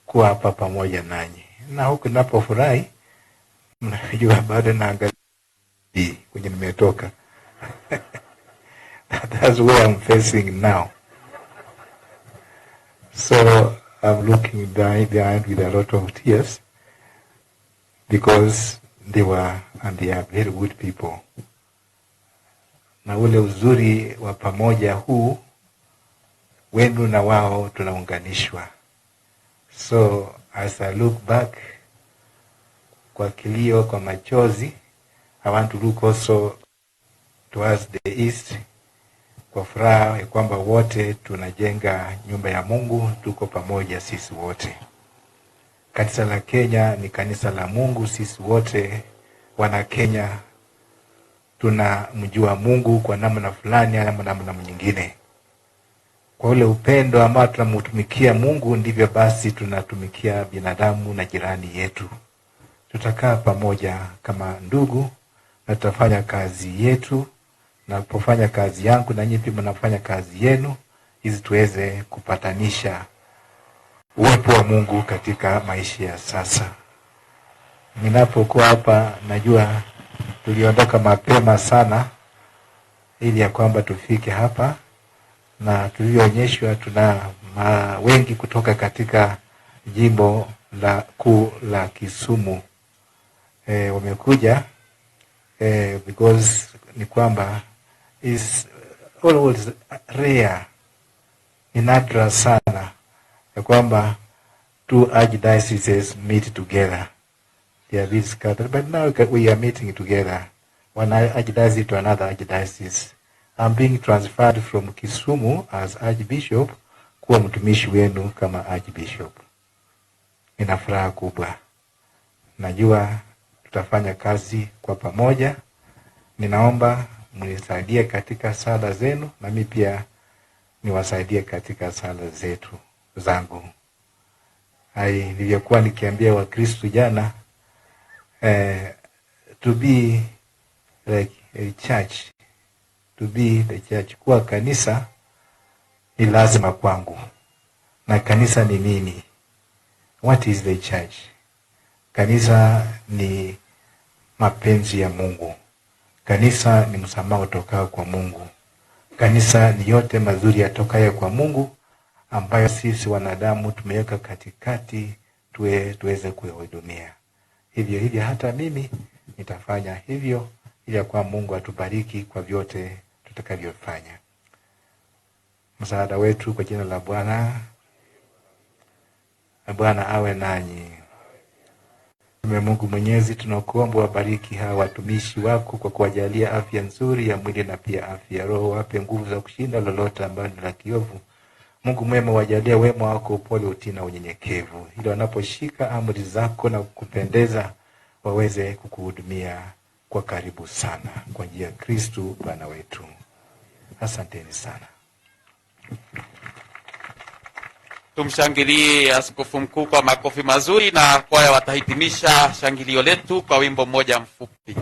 kuwa hapa pamoja nanyi. Na huku ninapofurahi, mnajua bado naangalia kwenye nimetoka. That's where I'm facing now. So I'm looking behind with a lot of tears, because they are very good people. Na ule uzuri wa pamoja huu wenu na wao tunaunganishwa. So as I look back, kwa kilio, kwa machozi, I want to look also towards the east, kwa furaha ya kwamba wote tunajenga nyumba ya Mungu, tuko pamoja sisi wote. Kanisa la Kenya ni kanisa la Mungu, sisi wote wana Kenya tunamjua Mungu kwa namna fulani ama namna nyingine. Kwa ule upendo ambao tunamtumikia Mungu, ndivyo basi tunatumikia binadamu na jirani yetu. Tutakaa pamoja kama ndugu na tutafanya kazi yetu, na kupofanya kazi yangu na nyinyi pia mnafanya kazi yenu, ili tuweze kupatanisha uwepo wa Mungu katika maisha ya sasa. Ninapokuwa hapa najua tuliondoka mapema sana ili ya kwamba tufike hapa, na tulionyeshwa tuna wengi kutoka katika jimbo la kuu la Kisumu wamekuja because ni kwamba is always rare, ni nadra sana ya kwamba two archdioceses meet together. They are bit scattered, but now we are meeting together, one archdiocese to another archdiocese. I'm being transferred from Kisumu as archbishop kuwa mtumishi wenu kama archbishop. Nina furaha kubwa. Najua tutafanya kazi kwa pamoja. Ninaomba mnisaidie katika sala zenu, na mimi pia niwasaidie katika sala zangu. Nilivyokuwa nikiambia Wakristo jana, to be like a church, to be the church, kuwa kanisa ni lazima kwangu. Na kanisa ni nini? What is the church? Kanisa ni mapenzi ya Mungu. Kanisa ni msamaha utokao kwa Mungu. Kanisa ni yote mazuri yatokayo kwa Mungu, ambayo sisi wanadamu tumeweka katikati tuweze kuhudumia. Hivyo hata mimi nitafanya hivyo, ili kwa Mungu atubariki kwa vyote tutakavyofanya. Msaada wetu kwa jina la Bwana. Bwana awe nanyi. Mungu Mwenyezi, tunakuomba wabariki hawa watumishi wako kwa kuwajalia afya nzuri ya mwili na pia afya ya roho. Wape nguvu za kushinda lolote ambalo ni la kiovu. Mungu mwema, wajalie wema wako, upole, utii na unyenyekevu, ili wanaposhika amri zako na kukupendeza waweze kukuhudumia kwa karibu sana, kwa njia ya Kristo Bwana wetu. Asanteni sana. Tumshangilie Askofu Mkuu kwa makofi mazuri, na kwaya watahitimisha shangilio letu kwa wimbo mmoja mfupi.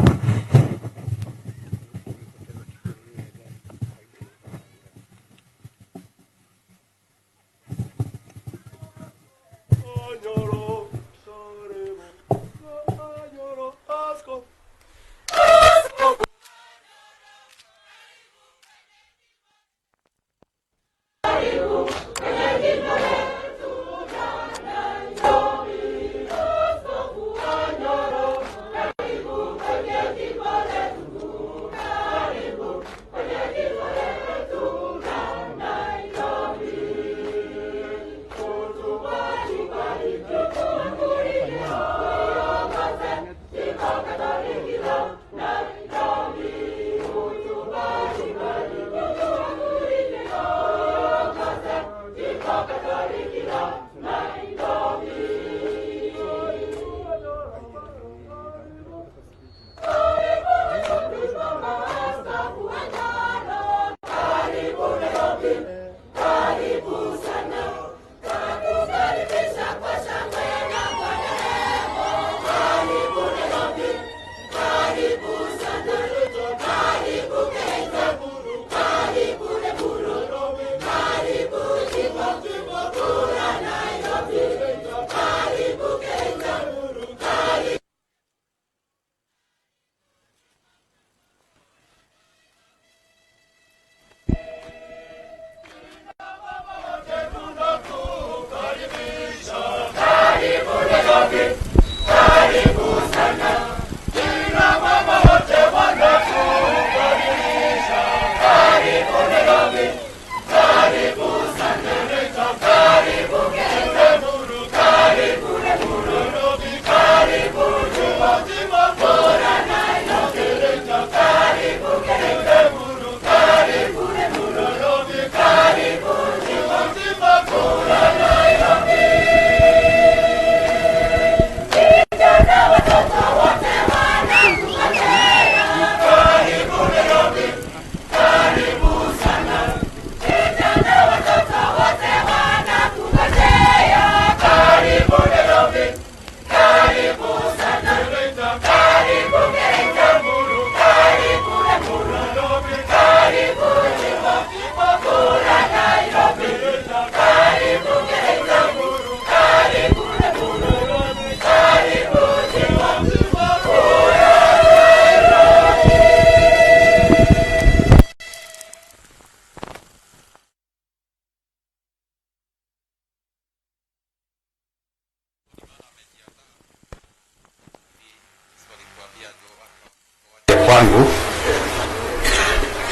kwangu,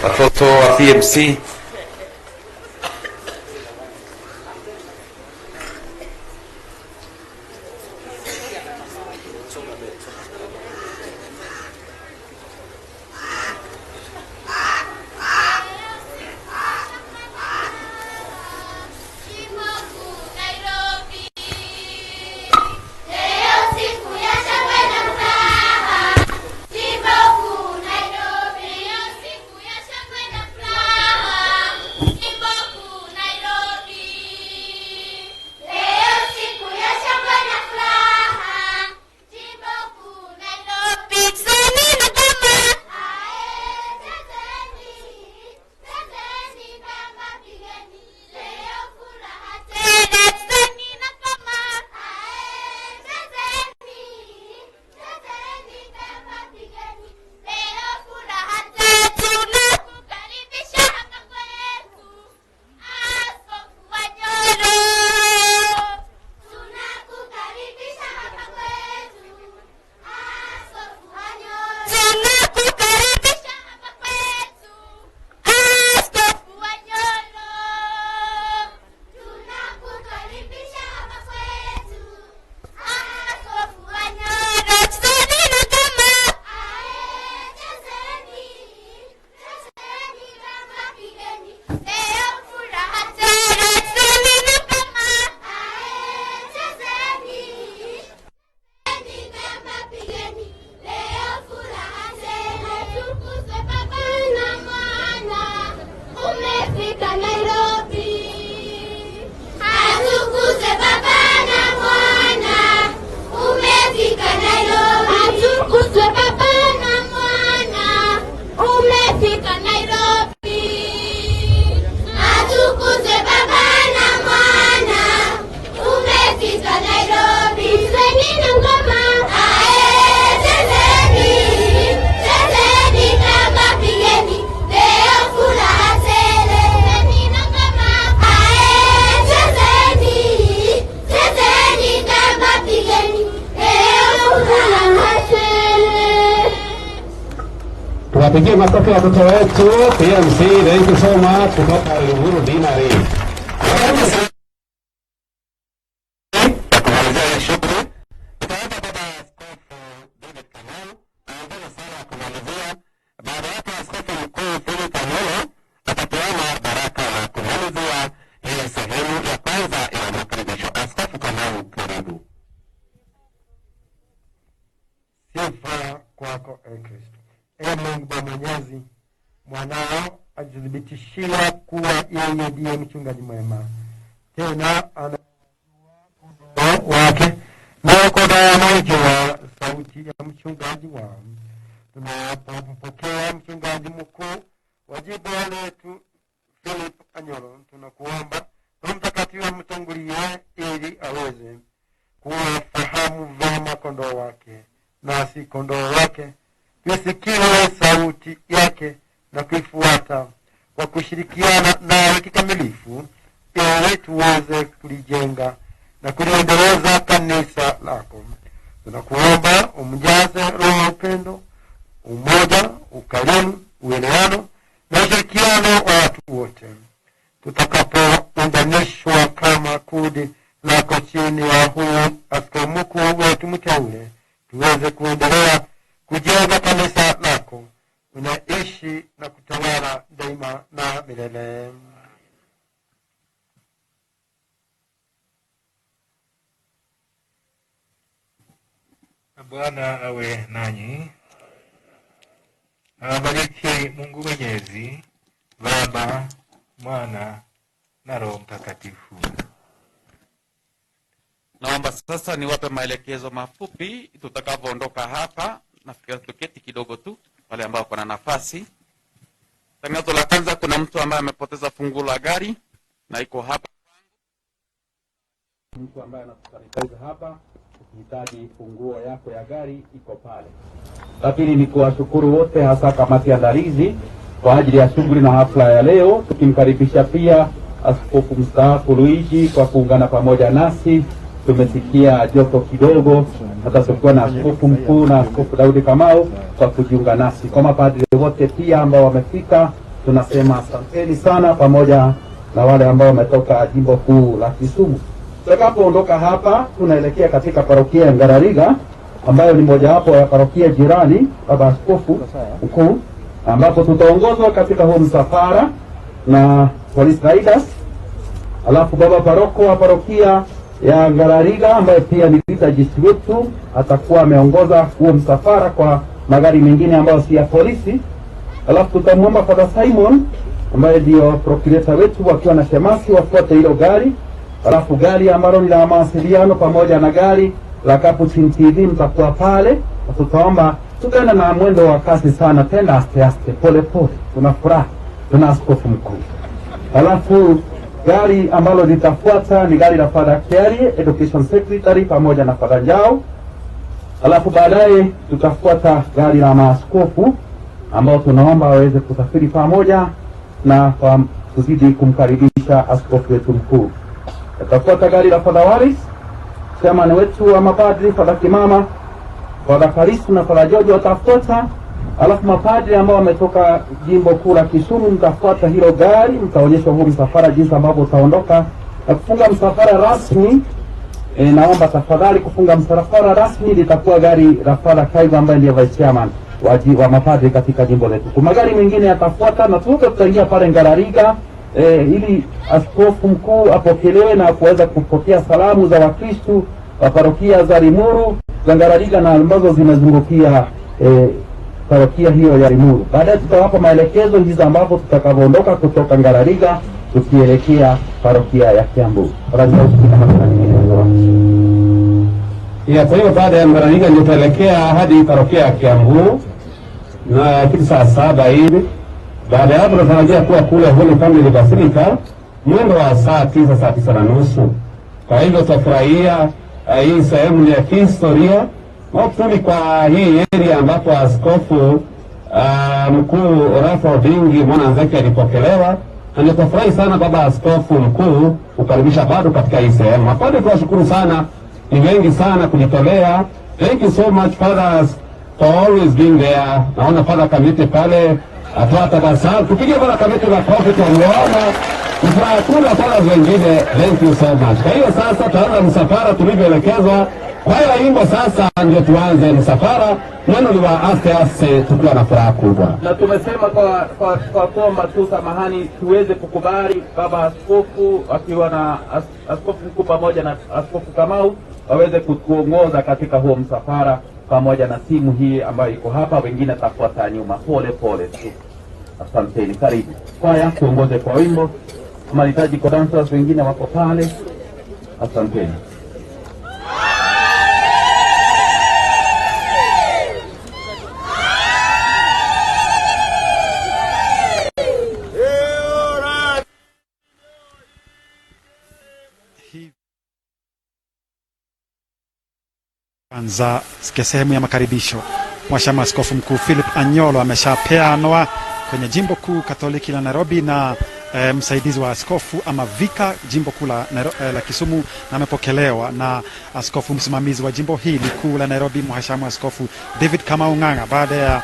watoto wa PMC, Tuwapigie makofi watoto wetu PMC. Thank you so much kutoka Uhuru Dinari. Baada yake Askofu Mkuu Philip Anyolo atapeana baraka na kumalizia ile sehemu ya kwanza ya makaribisho. Askofu Kamau, karibu. Sifa kwako Kristo. Mungu Baba Mwenyezi, mwanao ajithibitishia kuwa yeye ndiye mchungaji mwema. Tena ana wake na kwa moja sauti ya mchungaji wao. Tunapompokea mchungaji mkuu wa jimbo letu Philip Anyolo, tunakuomba Roho Mtakatifu amtangulie ili aweze kuwafahamu vyema kondoo wake, nasi kondoo wake tusikie sauti yake na kuifuata kwa kushirikiana nawe kikamilifu, ili tuweze kulijenga na kuliendeleza kanisa lako. Tunakuomba umjaze roho upendo, umoja, ukarimu, uelewano na ushirikiano wa watu wote, tutakapounganishwa kama kundi lako chini ya huu Askofu Mkuu wetu Mteule, tuweze kuendelea kujenga kanisa lako, unaishi na kutawala daima na milele. Bwana awe nanyi. Awabariki Mungu Mwenyezi, Baba, Mwana na Roho Mtakatifu. Naomba sasa niwape maelekezo mafupi tutakapoondoka hapa. Nafikiri tuketi kidogo tu wale ambao kuna nafasi. Tangazo la kwanza, kuna mtu ambaye amepoteza funguo la gari na iko hapa. Mtu ambaye anatukaribisha hapa, ukihitaji funguo yako ya gari iko pale. La pili ni kuwashukuru wote, hasa kamati andalizi kwa ajili ya shughuli na hafla ya leo, tukimkaribisha pia Askofu mstaafu Luigi kwa kuungana pamoja nasi tumesikia joto kidogo hata tukiwa na Askofu Mkuu na Askofu Daudi Kamau kwa kujiunga nasi. Kwa mapadri wote pia ambao wamefika, tunasema asanteni sana, pamoja na wale ambao wametoka jimbo kuu la Kisumu. Tutakapoondoka hapa, tunaelekea katika parokia ya Ngarariga ambayo ni mojawapo ya parokia jirani baba Askofu Mkuu, ambapo tutaongozwa katika huu msafara na police riders. Alafu baba paroko wa parokia ya Ngarariga ambaye pia ni liturgist wetu atakuwa ameongoza huo msafara kwa magari mengine ambayo si ya polisi. Alafu tutamwomba Father Simon ambaye ndio procurator wetu wakiwa na shemasi wafuate hilo gari. Alafu gari ambalo ni la mawasiliano pamoja na gari la Capuchin TV mtakuwa pale. Tutaomba tukaenda na mwendo wa kasi sana, tena aste aste, pole pole. Tunafurahi tuna Askofu Mkuu. Alafu gari ambalo litafuata ni gari la Father Kerry, Education Secretary pamoja na Father Njao. Alafu baadaye tutafuata gari la maaskofu ambao tunaomba waweze kusafiri pamoja na kuzidi kumkaribisha askofu wetu mkuu. Tutafuata gari la Father Waris, chairman wetu wa mapadri, Father Kimama, Father Karibu na Father George watafuata. Alafu mapadri ambao wametoka jimbo kuu la Kisumu mtafuata hilo gari, mtaonyeshwa huo msafara jinsi ambavyo utaondoka. Na kufunga msafara rasmi, naomba tafadhali kufunga msafara rasmi litakuwa gari la Father Kaiba ambaye ndiye vice chairman wa mapadri katika jimbo letu. Kwa magari mengine yatafuata na tutaingia pale Ngarariga ili askofu mkuu apokelewe na kuweza kupokea salamu za Wakristo wa parokia za Limuru, za Ngarariga na ambazo zinazungukia parokia hiyo ya Limuru. Baadaye tutawapa maelekezo hizo ambapo tutakavyoondoka kutoka Ngarariga tukielekea parokia ya Kiambu. Kwa hiyo baada ya Ngarariga ndio tutaelekea hadi parokia ya Kiambu na kitu saa 7 hivi. Baada ya hapo tunatarajia kuwa kule Holy Family Basilica mwendo wa saa 9, saa 9:30. Kwa hivyo tutafurahia hii sehemu ya kihistoria maksudi kwa hii area ambapo askofu mkuu Arnold Mwananzeki alipokelewa. Na nitafurahi sana baba askofu mkuu kukaribisha bado katika hii sehemu. Mapadri tunashukuru sana, ni wengi sana kujitolea. Thank you so much fathers for always being there. Naona Father Kamite pale atoa tabasamu. Tupige Father Kamite na profit wa muona. Kuna fathers wengine, thank you so much. Kwa hiyo sasa tutaanza msafara tulivyoelekezwa. Kwa hiyo wimbo sasa ndio tuanze msafara. Mwendo ni wa aste aste tukiwa na furaha kubwa. Na tumesema kwa kuomba tu samahani tuweze kukubali baba askofu akiwa na askofu mkuu pamoja na Askofu Kamau waweze kutuongoza katika huo msafara pamoja na timu hii ambayo iko hapa, wengine tafuata nyuma pole pole tu. Asanteni, karibu. Kwaya tuongoze kwa wimbo. Mahitaji kwa dancers wengine wako pale. Asanteni. Anza sehemu ya makaribisho. Mhashamu Askofu Mkuu Philip Anyolo ameshapeanwa kwenye jimbo kuu Katoliki la Nairobi na msaidizi wa askofu ama vika jimbo kuu la Kisumu, na amepokelewa na askofu msimamizi wa jimbo hili kuu la Nairobi Mhashamu Askofu David Kamau Ng'ang'a. Baada ya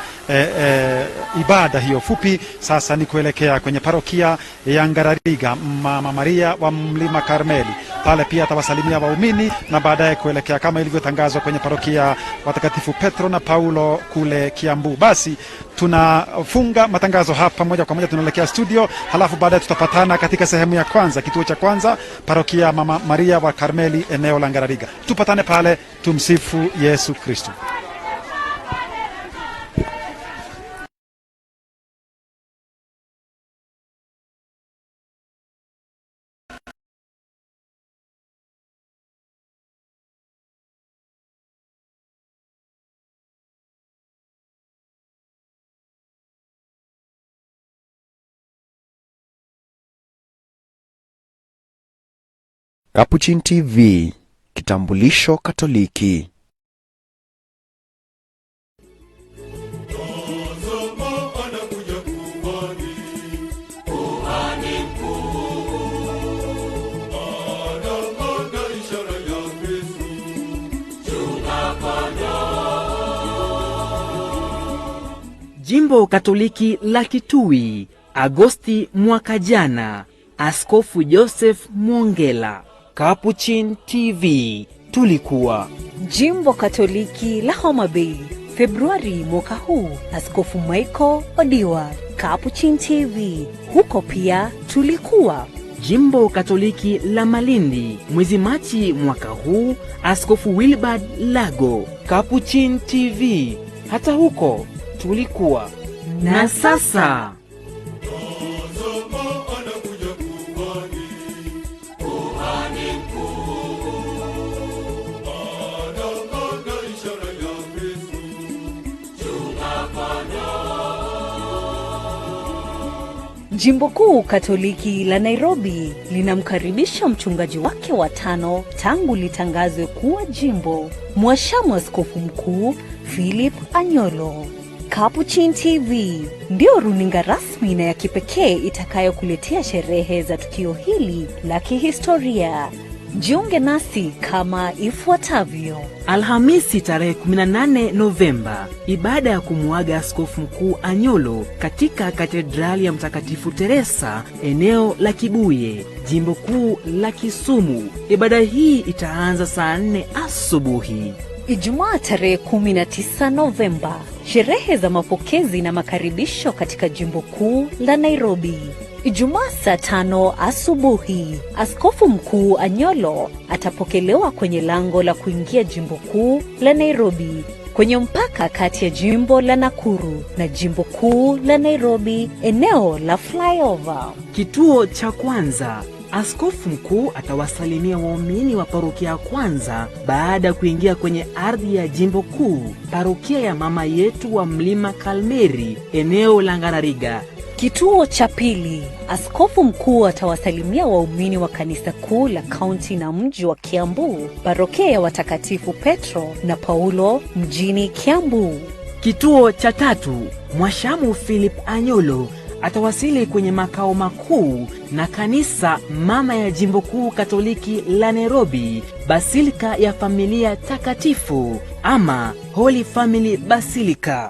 ibada hiyo fupi, sasa ni kuelekea kwenye parokia ya Ngarariga Mama Maria wa Mlima Karmeli. Pale pia atawasalimia waumini na baadaye kuelekea kama ilivyotangazwa kwenye parokia watakatifu Petro na Paulo kule Kiambu. Basi tunafunga matangazo hapa moja kwa moja, tunaelekea studio, halafu baadaye tutapatana katika sehemu ya kwanza, kituo cha kwanza, parokia Mama Maria wa Karmeli, eneo la Ngarariga. Tupatane pale. Tumsifu Yesu Kristo. Capuchin TV, kitambulisho Katoliki. Kuhani mkuu, ana ishara ya Jimbo Katoliki la Kitui, Agosti mwaka jana. Askofu Joseph Mwongela. Capuchin TV, tulikuwa. Jimbo Katoliki la Homa Bay, Februari mwaka huu. Askofu Michael Odiwa. Capuchin TV, huko pia tulikuwa. Jimbo Katoliki la Malindi, mwezi Machi mwaka huu. Askofu Wilbard Lago. Capuchin TV, hata huko tulikuwa. Na sasa Jimbo Kuu Katoliki la Nairobi linamkaribisha mchungaji wake wa 5 tangu litangazwe kuwa jimbo, Mwashamu Askofu Mkuu Philip Anyolo. Capuchin TV ndio runinga rasmi na ya kipekee itakayokuletea sherehe za tukio hili la kihistoria. Jiunge nasi kama ifuatavyo. Alhamisi tarehe 18 Novemba, ibada ya kumuaga Askofu Mkuu Anyolo katika Katedrali ya Mtakatifu Teresa, eneo la Kibuye, Jimbo Kuu la Kisumu. Ibada hii itaanza saa 4 asubuhi. Ijumaa tarehe 19 Novemba, sherehe za mapokezi na makaribisho katika Jimbo Kuu la Nairobi. Ijumaa saa 5 asubuhi, Askofu Mkuu Anyolo atapokelewa kwenye lango la kuingia Jimbo Kuu la Nairobi, kwenye mpaka kati ya Jimbo la Nakuru na Jimbo Kuu la Nairobi, eneo la flyover. Kituo cha kwanza, Askofu Mkuu atawasalimia waumini wa parokia ya kwanza baada ya kuingia kwenye ardhi ya Jimbo Kuu, parokia ya Mama Yetu wa Mlima Kalmeri, eneo la Ngarariga. Kituo cha pili, Askofu Mkuu atawasalimia waumini wa kanisa kuu la kaunti na mji wa Kiambu, parokia ya watakatifu Petro na Paulo mjini Kiambu. Kituo cha tatu, Mwashamu Philip Anyolo atawasili kwenye makao makuu na kanisa mama ya Jimbo Kuu Katoliki la Nairobi, Basilika ya Familia Takatifu ama Holy Family Basilica.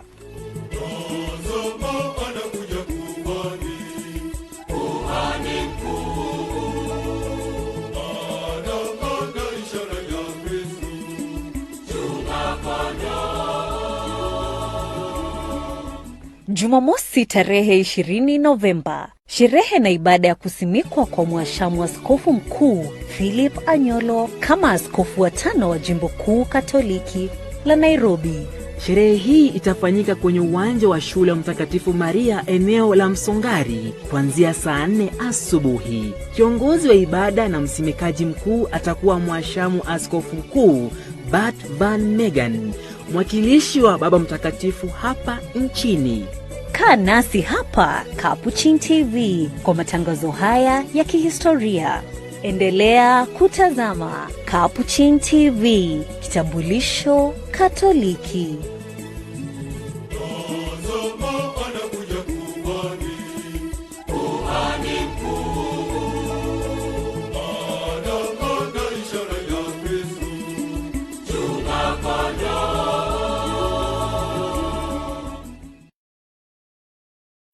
Jumamosi tarehe 20 Novemba, sherehe na ibada ya kusimikwa kwa Mwashamu Askofu Mkuu Philip Anyolo kama askofu wa 5 wa Jimbo Kuu Katoliki la Nairobi. Sherehe hii itafanyika kwenye uwanja wa shule ya Mtakatifu Maria, eneo la Msongari, kuanzia saa 4 asubuhi. Kiongozi wa ibada na msimikaji mkuu atakuwa Mwashamu Askofu Mkuu Bart Van Megan, mwakilishi wa Baba Mtakatifu hapa nchini. Kaa nasi hapa Capuchin TV kwa matangazo haya ya kihistoria. Endelea kutazama Capuchin TV, kitambulisho Katoliki.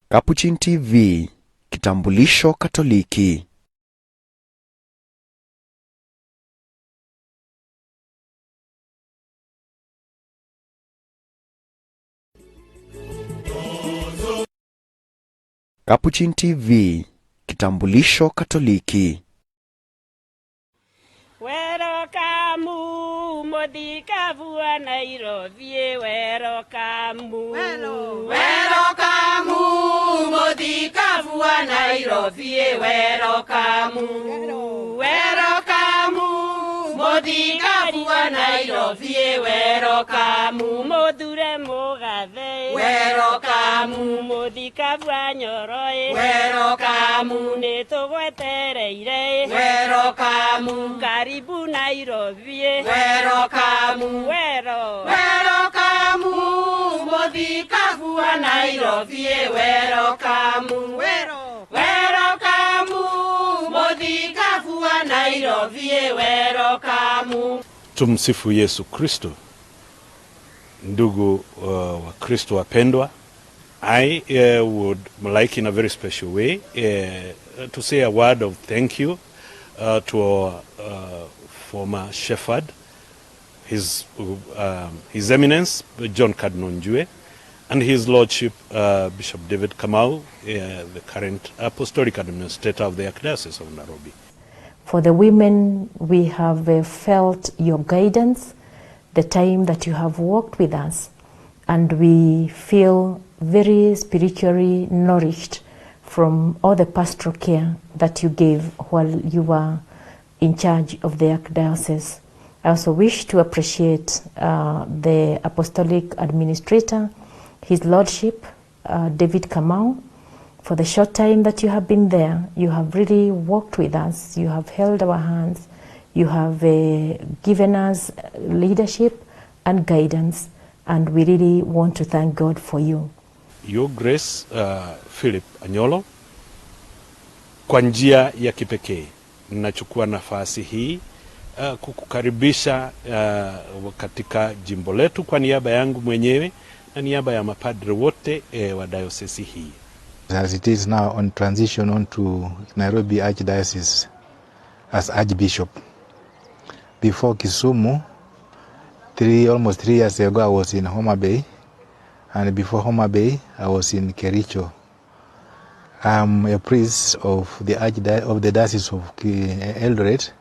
Capuchin TV, kitambulisho Katoliki. Capuchin TV, kitambulisho Katoliki. Werokamu modikavu wa Nairobi, werokamu. Werokamu modikavu wa Nairobi, werokamu. Werokamu modikavu wa Nairobi, werokamu. Modure mogathe, werokamu. Modikavu wa Nyoroe, werokamu. Netogwetereire, werokamu. Karibu Nairobi, werokamu. Werokamu modikavu wa Nairobi, werokamu. Werokamu modikavu wa Nairobi, werokamu. Tumsifu Yesu Kristo. Ndugu wa Kristo wapendwa, I would like in a very special way to say a word of thank you to our former shepherd, His Eminence John Cardinal Njue, and His Lordship Bishop David Kamau, the current Apostolic Administrator of the Archdiocese of Nairobi. For the women, we have felt your guidance, the time that you have walked with us, and we feel very spiritually nourished from all the pastoral care that you gave while you were in charge of the Archdiocese. I also wish to appreciate the Apostolic Administrator, His Lordship, David Kamau, for the short time that you have been there. You have really walked with us. You have held our hands. You have given us leadership and guidance, and we really want to thank God for you. Your Grace Philip Anyolo, kwa njia ya kipekee ninachukua nafasi hii kukukaribisha katika jimbo letu kwa niaba yangu mwenyewe na niaba ya mapadre wote wa diocese hii. As it is now on transition on to Nairobi Archdiocese as Archbishop. Before Kisumu, almost 3 years ago, I was in Homa Bay, and before Homa Bay, I was in Kericho. I'm a priest of the Diocese of Eldoret,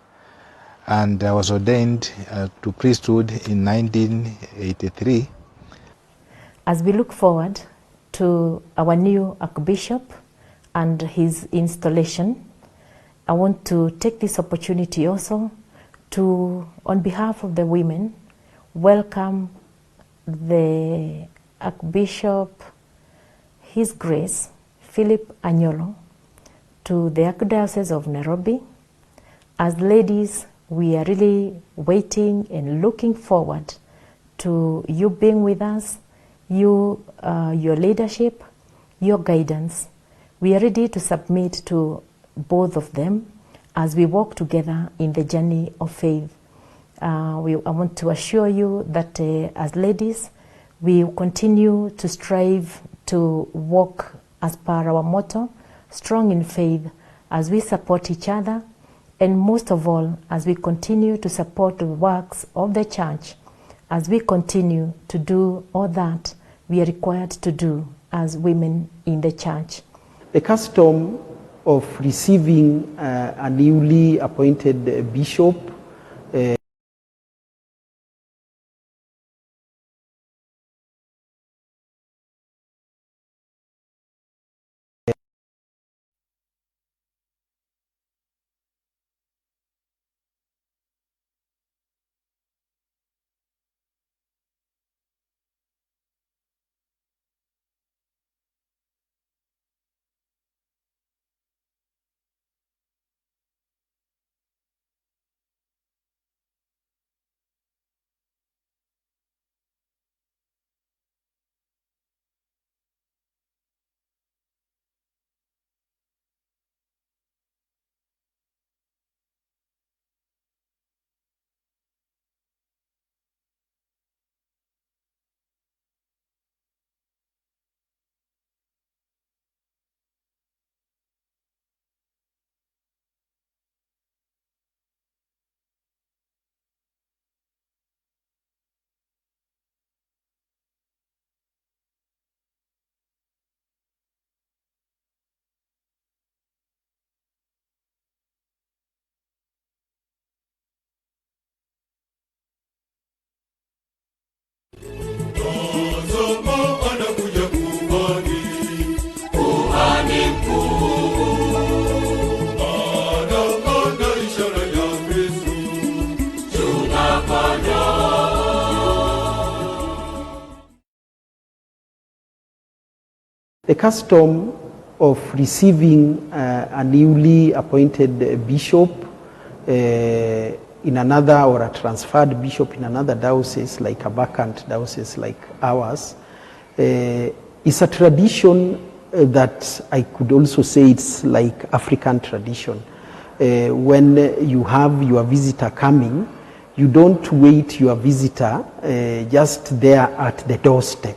and I was ordained to priesthood in 1983. As we look forward to our new Archbishop and his installation, I want to take this opportunity also to, on behalf of the women, welcome the Archbishop, His Grace Philip Anyolo, to the Archdiocese of Nairobi. As ladies, we are really waiting and looking forward to you being with us, your leadership, your guidance. We are ready to submit to both of them as we walk together in the journey of faith. I want to assure you that as ladies, we will continue to strive to walk as per our motto, strong in faith, as we support each other, and most of all, as we continue to support the works of the church, as we continue to do all that we are required to do as women in the church. The custom of receiving a newly appointed bishop The custom of receiving a newly appointed bishop in another, or a transferred bishop in another diocese, like a vacant diocese like ours, is a tradition that I could also say it's like African tradition. When you have your visitor coming, you don't wait your visitor just there at the doorstep.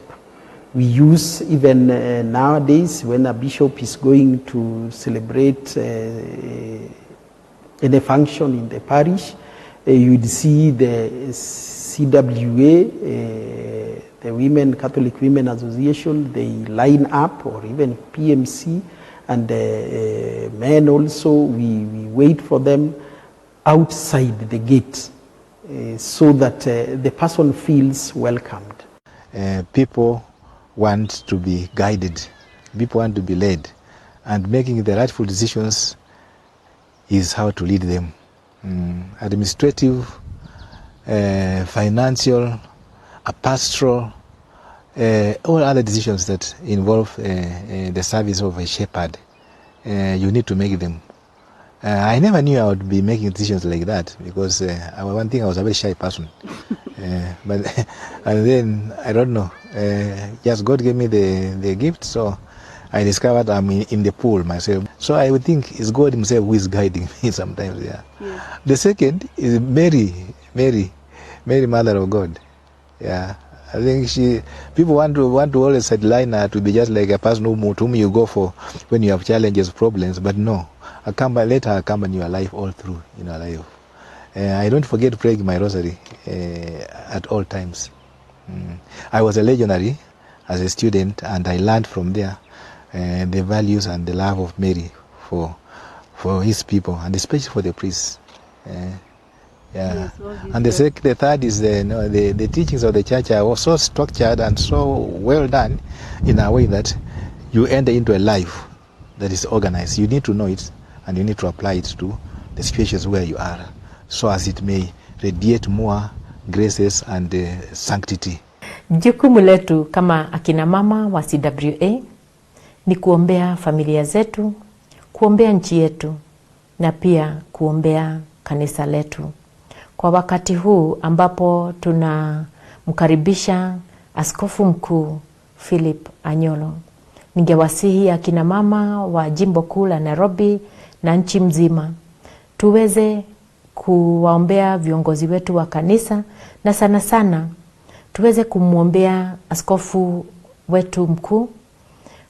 We use even nowadays when a bishop is going to celebrate any function in the parish, you would see the CWA, the Catholic Women Association, they line up, or even PMC, and men also, we wait for them outside the gate so that the person feels welcomed. People want to be guided, people want to be led, and making the rightful decisions is how to lead them. Administrative, financial, pastoral, all other decisions that involve the service of a shepherd, you need to make them. I never knew I would be making decisions like that, because one thing, I was a very shy person. But and then I don't know, just God gave me the gift, so I discovered I'm in the pool myself. So I would think it's God himself who is guiding me sometimes. Yeah. The second is Mary, Mother of God. Yeah, I think people want to always sideline her to be just like a person whom you go for when you have challenges, problems. But no, let her accompany your life all through in your life. I don't forget praying my rosary at all times. I was a legionary as a student, and I learned from there the values and the love of Mary for his people, and especially for the priests. Yeah. And the third is the teachings of the church are so structured and so well done in a way that you enter into a life that is organized. You need to know it, and you need to apply it to the situations where you are, so as it may radiate more graces and sanctity. Jukumu letu kama akina mama wa CWA ni kuombea familia zetu, kuombea nchi yetu, na pia kuombea kanisa letu. Kwa wakati huu ambapo tunamkaribisha Askofu Mkuu Philip Anyolo, ningewasihi akina mama wa jimbo kuu la Nairobi na nchi mzima tuweze kuwaombea viongozi wetu wa kanisa, na sana sana tuweze kumwombea askofu wetu mkuu,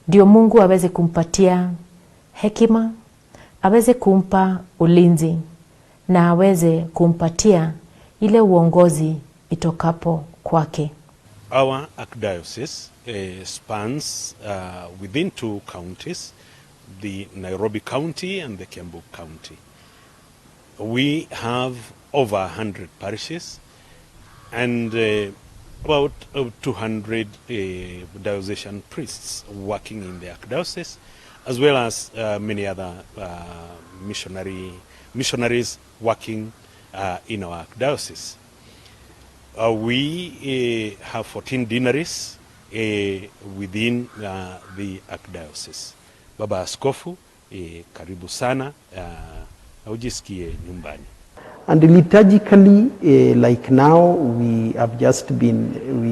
ndio Mungu aweze kumpatia hekima, aweze kumpa ulinzi, na aweze kumpatia ile uongozi itokapo kwake. Our archdiocese spans within 2 counties, the Nairobi County and the Kiambu County. We have over 100 parishes and about 200 diocesan priests working in the archdiocese, as well as many other missionaries working in our archdiocese. We have 14 deaneries within the archdiocese. Baba Askofu, karibu sana, ujisikie nyumbani. And liturgically, like now, we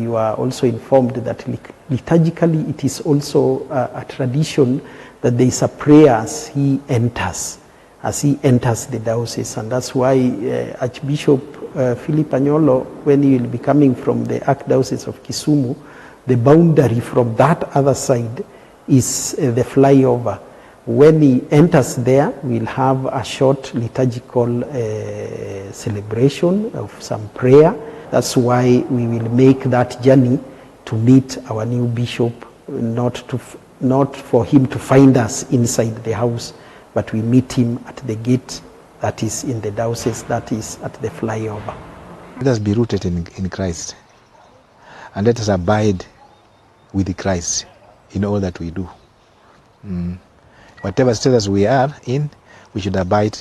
were also informed that liturgically it is also a tradition that there is a prayer as he enters the diocese. And that's why Archbishop Philip Anyolo, when he will be coming from the Archdiocese of Kisumu, the boundary from that other side is the flyover. When he enters there, we'll have a short liturgical celebration of some prayer. That's why we will make that journey to meet our new bishop, not for him to find us inside the house, but we meet him at the gate that is in the diocese, that is at the flyover. Let us be rooted in Christ, and let us abide with Christ in all that we do. Whatever status we are in, we should abide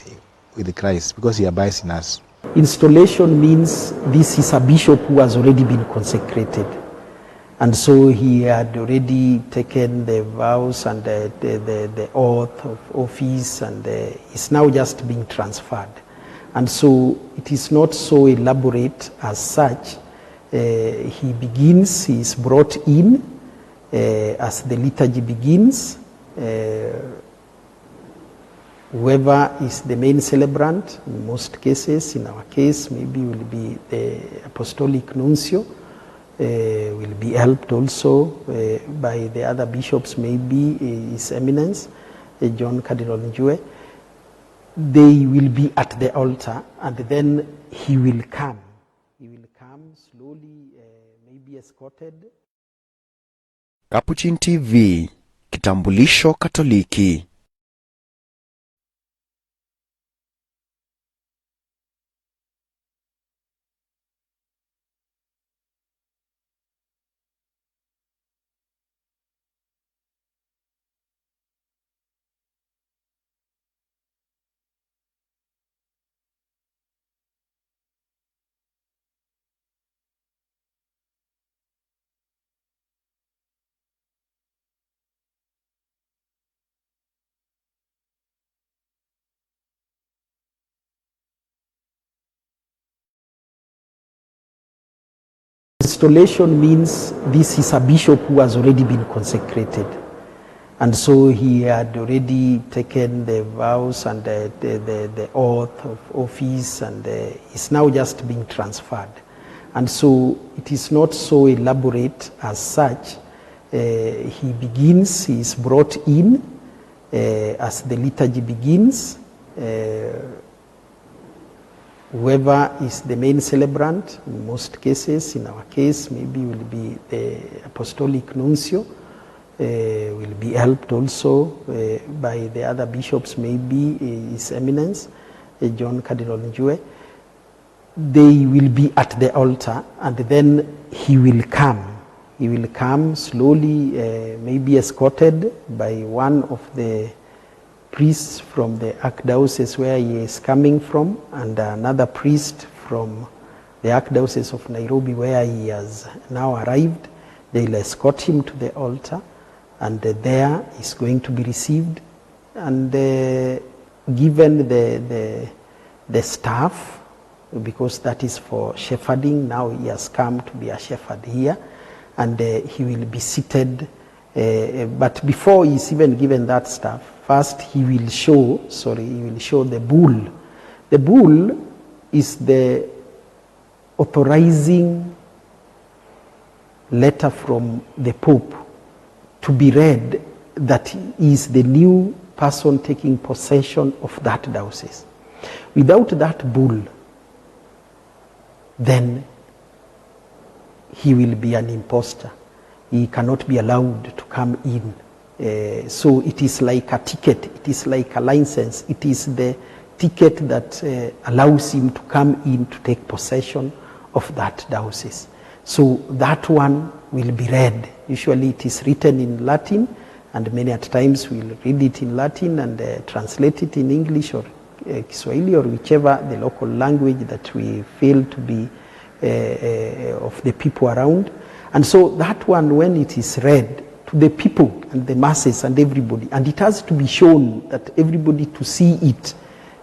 with Christ, because he abides in us. Installation means this is a bishop who has already been consecrated. And so he had already taken the vows and the oath of office, and is now just being transferred. And so it is not so elaborate as such. He is brought in as the liturgy begins. Whoever is the main celebrant, in most cases, in our case, maybe will be the apostolic nuncio, will be helped also by the other bishops, maybe His Eminence, John Cardinal Njue. They will be at the altar, and then he will come. He will come slowly, maybe escorted. Capuchin TV, kitambulisho Katoliki. Installation means this is a bishop who has already been consecrated. And so he had already taken the vows and the oath of office, and is now just being transferred. And so it is not so elaborate as such. He begins, he is brought in as the liturgy begins. Whoever is the main celebrant, in most cases, in our case, maybe will be the apostolic nuncio, will be helped also by the other bishops, maybe His Eminence, John Cardinal Njue. They will be at the altar, and then he will come. He will come slowly, maybe escorted by one of the priests from the archdiocese where he is coming from, and another priest from the archdiocese of Nairobi where he has now arrived. They will escort him to the altar, and there is going to be received and given the staff, because that is for shepherding. Now he has come to be a shepherd here, and he will be seated. But before he is even given that staff, first he will show the bull. The bull is the authorizing letter from the Pope to be read that he is the new person taking possession of that diocese. Without that bull, then he will be an impostor. He cannot be allowed to come in. So it is like a ticket, it is like a license, it is the ticket that allows him to come in to take possession of that diocese. So that one will be read. Usually it is written in Latin, and many at times we'll read it in Latin and translate it in English or Kiswahili or whichever the local language that we feel to be of the people around. And so that one, when it is read to the people and the masses and everybody, and it has to be shown that everybody to see it,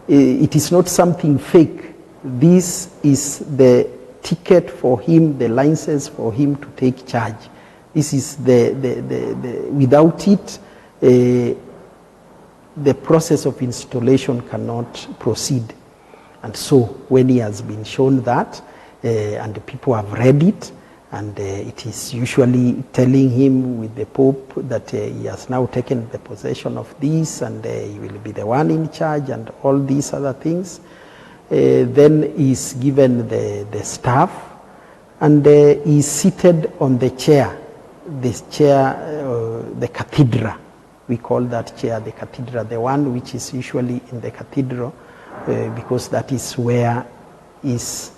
it is not something fake. This is the ticket for him, the license for him to take charge. This is without it, the process of installation cannot proceed. And so when he has been shown that, and the people have read it, and it is usually telling him with the Pope that he has now taken the possession of this, and he will be the one in charge and all these other things. Then he is given the staff, and he is seated on the chair, the cathedra. We call that chair the cathedra, the one which is usually in the cathedral, because that is where his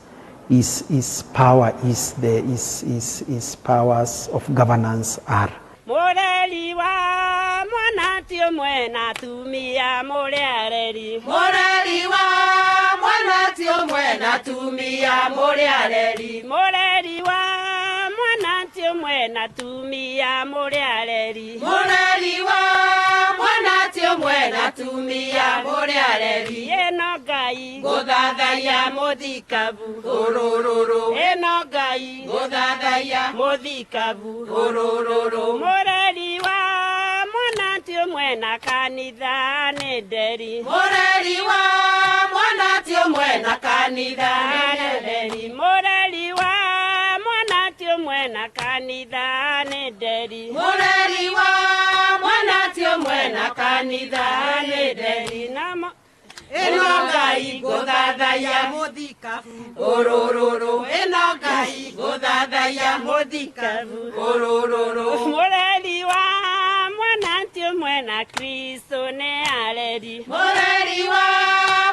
power is, his powers of governance are. Moreliwa mwanatio mwena tumia moreareri. Moreliwa mwanatio mwena tumia moreareri. Moreliwa mwanatio mwena tumia moreareri. Moreliwa mwanatio mwena tumia moreareri. Enogai godadaya modikabu orororo. Enogai godadaya modikabu orororo. Moreliwa mwanatio mwena kanitha nederi. Moreliwa mwanatio mwena kanitha nederi. Moreliwa mwanatio mwena kanitha nĩ nderi mũreri wa mwana ti ũmwe na kanitha nĩ nderi namo ĩno Ngai ngũthathaiya mũthikabu ũrũrũrũ ĩno Ngai ngũthathaiya mũthikabu ũrũrũrũ mũreri wa mwana ti ũmwe na Kristo nĩ areri mũreri wa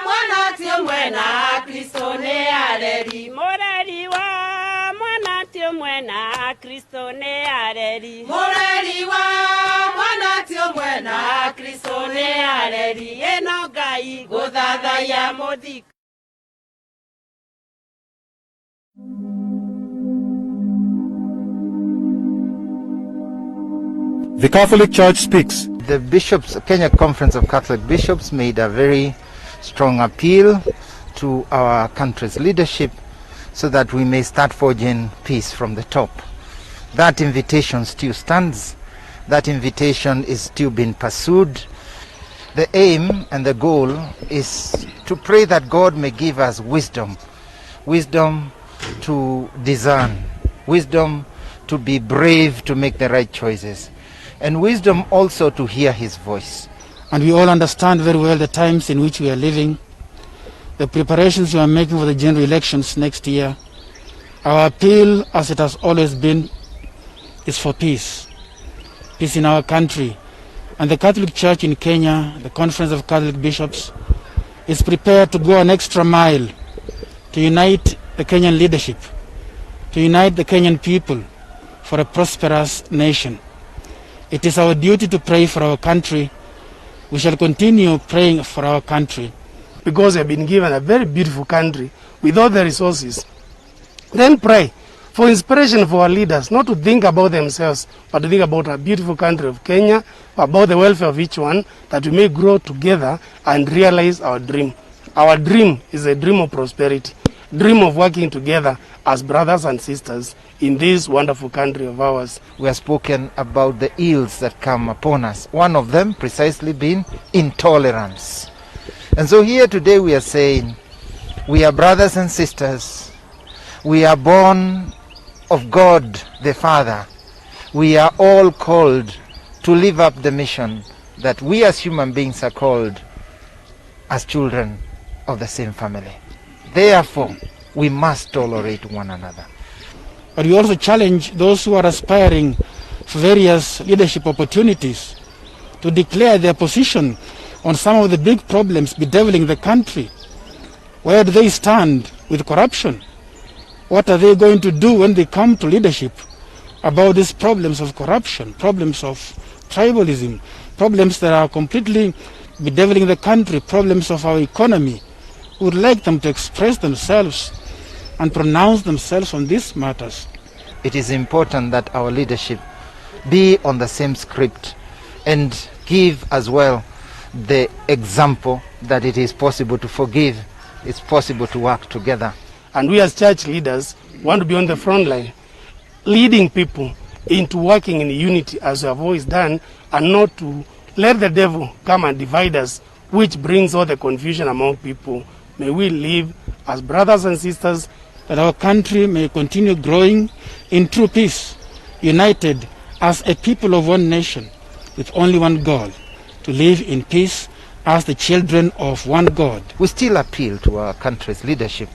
mwana ti ũmwe na Kristo nĩ areri mũreri wa mwana ti ũmwe na Kristo nĩ areri mũreri wa mwana ti ũmwe na Kristo nĩ areri ĩno Ngai ngũthathaiya mũthikabu. The Catholic Church speaks. The bishops, Kenya Conference of Catholic Bishops made a very strong appeal to our country's leadership so that we may start forging peace from the top. That invitation still stands. That invitation is still being pursued. The aim and the goal is to pray that God may give us wisdom, wisdom to discern, wisdom to be brave to make the right choices, and wisdom also to hear his voice. And we all understand very well the times in which we are living, the preparations we are making for the general elections next year. Our appeal, as it has always been, is for peace. Peace in our country. And the Catholic Church in Kenya, the Conference of Catholic Bishops, is prepared to go an extra mile to unite the Kenyan leadership, to unite the Kenyan people for a prosperous nation. It is our duty to pray for our country. We shall continue praying for our country. Because we have been given a very beautiful country with all the resources. Then pray for inspiration for our leaders, not to think about themselves, but to think about our beautiful country of Kenya, about the welfare of each one, that we may grow together and realize our dream. Our dream is a dream of prosperity, dream of working together as brothers and sisters in this wonderful country of ours. We have spoken about the ills that come upon us, one of them precisely being intolerance. And so here today we are saying, we are brothers and sisters, we are born of God the Father, we are all called to live up the mission that we as human beings are called as children of the same family. Therefore, we must tolerate one another. But we also challenge those who are aspiring for various leadership opportunities to declare their position on some of the big problems bedeviling the country. Where do they stand with corruption? What are they going to do when they come to leadership about these problems of corruption, problems of tribalism, problems that are completely bedeviling the country, problems of our economy? We would like them to express themselves and pronounce themselves on these matters. It is important that our leadership be on the same script and give as well the example that it is possible to forgive, it's possible to work together. And we as church leaders want to be on the front line, leading people into working in unity as we have always done, and not to let the devil come and divide us, which brings all the confusion among people. May we live as brothers and sisters, that our country may continue growing in true peace, united as a people of one nation, with only one goal, to live in peace as the children of one God. We still appeal to our country's leadership,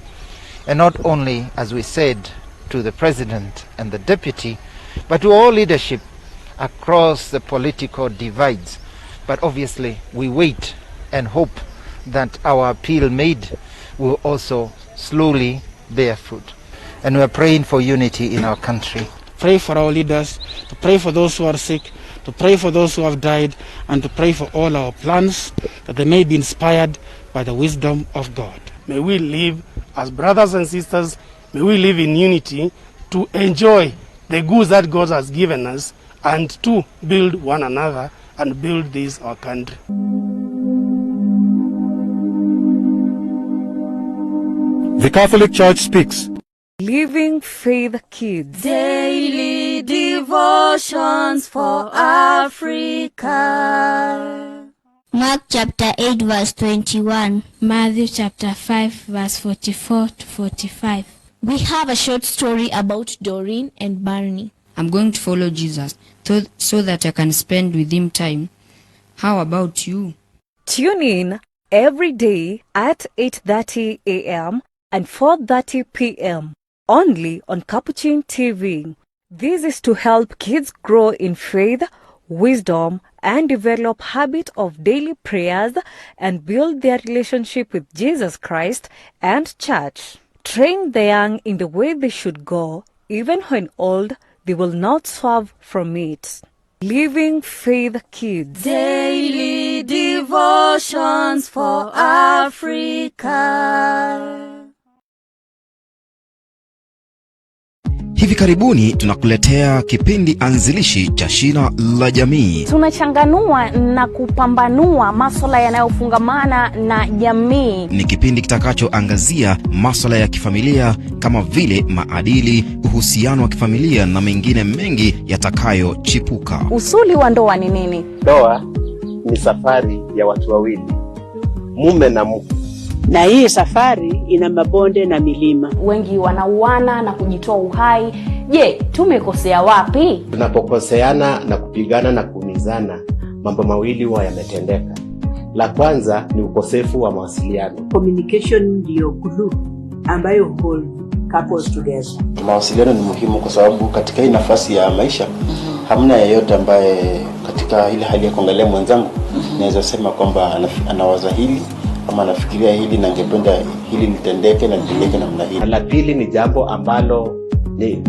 and not only, as we said, to the President and the Deputy, but to all leadership across the political divides. But obviously, we wait and hope that our appeal made will also slowly bear fruit. And we are praying for unity in our country. Pray for our leaders, to pray for those who are sick, to pray for those who have died, and to pray for all our plans, that they may be inspired by the wisdom of God. May we live as brothers and sisters, may we live in unity to enjoy the goods that God has given us and to build one another and build this our country. The Catholic Church speaks. Living Faith Kids. Daily devotions for Africa. Mark chapter 8 verse 21. Matthew chapter 5 verse 44 to 45. We have a short story about Doreen and Barney. I'm going to follow Jesus so that I can spend with him time. How about you? Tune in every day at 8:30 a.m. and 4:30 p.m. only on Capuchin TV. This is to help kids grow in faith, wisdom, and develop habit of daily prayers and build their relationship with Jesus Christ and church. Train the young in the way they should go. Even when old, they will not swerve from it. Living Faith Kids. Daily devotions for Africa. Hivi karibuni tunakuletea kipindi anzilishi cha Shina la Jamii. Tunachanganua na kupambanua masuala yanayofungamana na jamii. Ni kipindi kitakachoangazia masuala ya kifamilia kama vile maadili, uhusiano wa kifamilia na mengine mengi yatakayochipuka. Usuli wa ndoa ni nini? Ndoa ni safari ya watu wawili, mume na mke. Na hii safari ina mabonde na milima. Wengi wanauana na kujitoa uhai. Je, tumekosea wapi? Tunapokoseana na kupigana na kuumizana, mambo mawili huwa yametendeka. La kwanza ni ukosefu wa mawasiliano. Communication ndio glue ambayo hold couples together. Mawasiliano ni muhimu kwa sababu katika hii nafasi ya maisha hamna yeyote ambaye katika ile hali ya kuangalia mwenzangu naweza sema kwamba anawaza hili ama anafikiria hili na angependa hili litendeke na litendeke namna hii. La pili ni jambo ambalo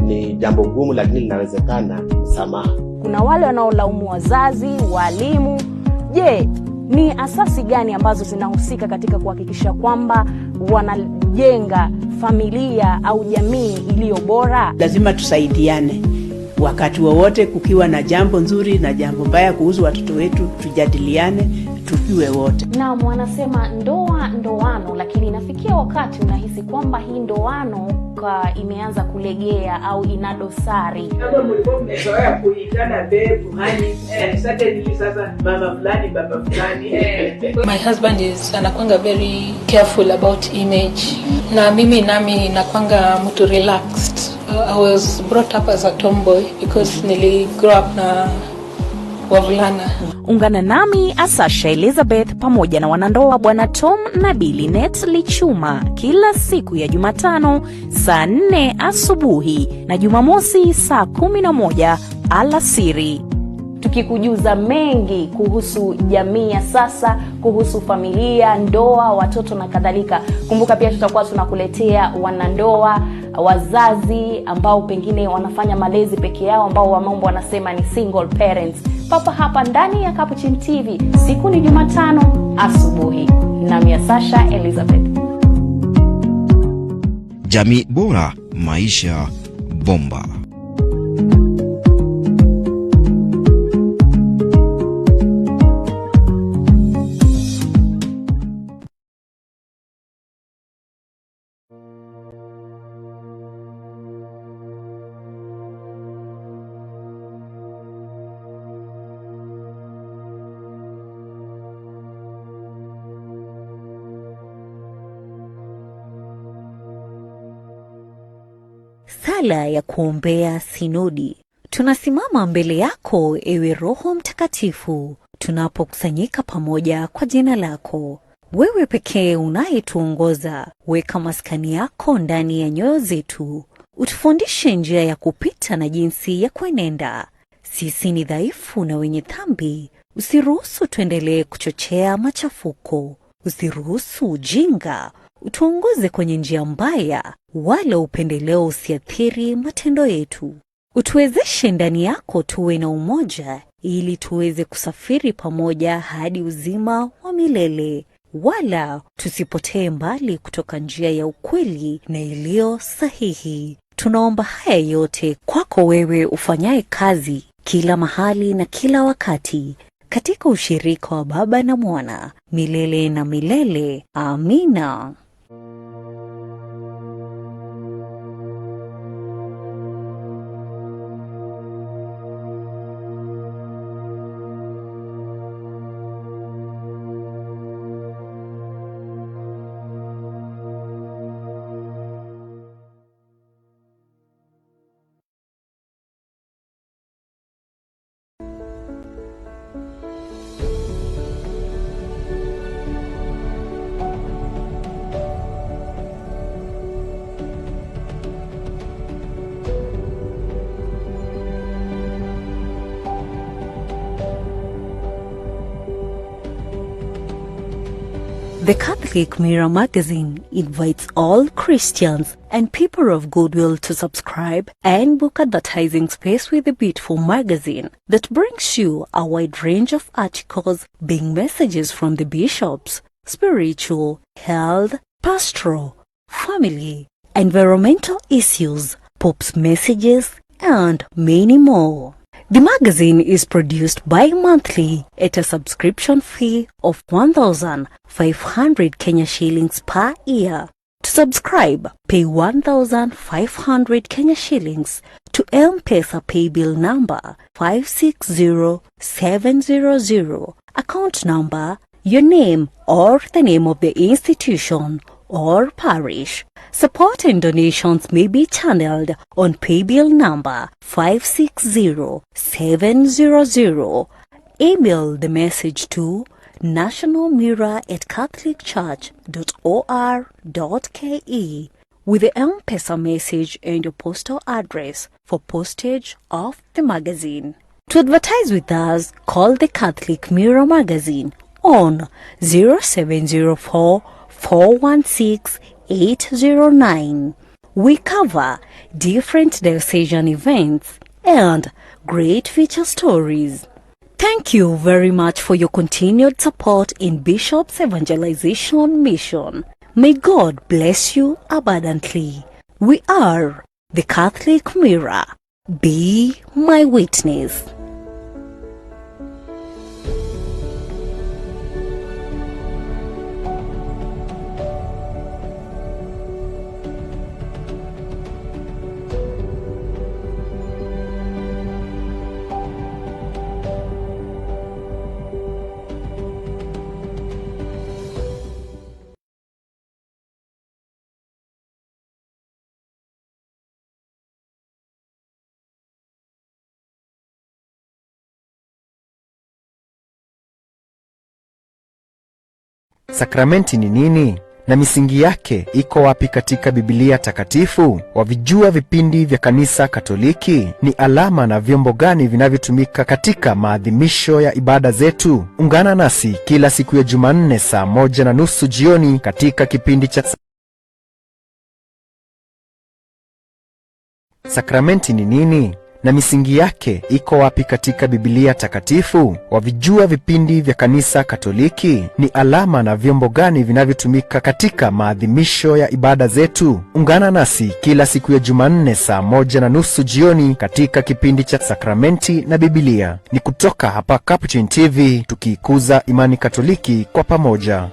ni jambo gumu lakini linawezekana, msamaha. Kuna wale wanaolaumu wazazi, walimu. Je, ni asasi gani ambazo zinahusika katika kuhakikisha kwamba wanajenga familia au jamii iliyo bora? Lazima tusaidiane. Wakati wowote kukiwa na jambo nzuri na jambo baya kuhusu watoto wetu, tujadiliane tukiwe wote. Na wanasema ndoa ndoano, lakini inafikia wakati unahisi kwamba hii ndoano imeanza kulegea au ina dosari. Kama mlikuwa mmezoea kuitana babe, honey, suddenly sasa mama fulani, baba fulani. My husband anakuanga very careful about image. Na mimi nami nakuanga mtu relaxed. I was brought up as a tomboy because nili grow up na wavulana. Ungana nami Asasha Elizabeth pamoja na wanandoa Bwana Tom na Bilinet Lichuma kila siku ya Jumatano saa 4 asubuhi na Jumamosi saa 11 alasiri. Tukikujuza mengi kuhusu jamii ya sasa, kuhusu familia, ndoa, watoto na kadhalika. Kumbuka pia tutakuwa tunakuletea wanandoa, wazazi ambao pengine wanafanya malezi peke yao, ambao wamambo wanasema ni single parents. Papa hapa ndani ya Capuchin TV, siku ni Jumatano asubuhi. Nami Asasha Elizabeth. Jamii bora, maisha bomba. Sala ya kuombea sinodi. Tunasimama mbele yako ewe Roho Mtakatifu, tunapokusanyika pamoja kwa jina lako. Wewe pekee unayetuongoza, weka maskani yako ndani ya nyoyo zetu. Utufundishe njia ya kupita na jinsi ya kuenenda. Sisi ni dhaifu na wenye dhambi. Usiruhusu tuendelee kuchochea machafuko. Usiruhusu ujinga utuongoze kwenye njia mbaya, wala upendeleo usiathiri matendo yetu. Utuwezeshe ndani yako tuwe na umoja, ili tuweze kusafiri pamoja hadi uzima wa milele, wala tusipotee mbali kutoka njia ya ukweli na iliyo sahihi. Tunaomba haya yote kwako wewe ufanyaye kazi kila mahali na kila wakati, katika ushirika wa Baba na Mwana, milele na milele. Amina. The Catholic Mirror magazine invites all Christians and people of goodwill to subscribe and book advertising space with the beautiful magazine that brings you a wide range of articles, being messages from the bishops, spiritual, health, pastoral, family, environmental issues, Pope's messages, and many more. The magazine is produced bi-monthly at a subscription fee of 1,500 Kenya shillings per year. To subscribe, pay 1,500 Kenya shillings to M-Pesa paybill number 560700, account number, your name or the name of the institution or parish. Support and donations may be channeled on paybill number 560700. Email the message to nationalmirror@catholicchurch.or.ke with the M-Pesa message and your postal address for postage of the magazine. To advertise with us, call the Catholic Mirror magazine on 0704 416 809. We cover different diocesan events and great feature stories. Thank you very much for your continued support in Bishop's evangelization mission. May God bless you abundantly. We are the Catholic Mirror. Be my witness. Sakramenti ni nini na misingi yake iko wapi katika Biblia takatifu? Wavijua vipindi vya kanisa Katoliki? Ni alama na vyombo gani vinavyotumika katika maadhimisho ya ibada zetu? Ungana nasi kila siku ya Jumanne saa 1:30 jioni katika kipindi cha Sakramenti ni nini na misingi yake iko wapi katika Biblia takatifu? Wavijua vipindi vya kanisa Katoliki? Ni alama na vyombo gani vinavyotumika katika maadhimisho ya ibada zetu? Ungana nasi kila siku ya Jumanne saa 1:30 jioni katika kipindi cha Sakramenti na Biblia. Ni kutoka hapa Capuchin TV, tukiikuza imani Katoliki kwa pamoja.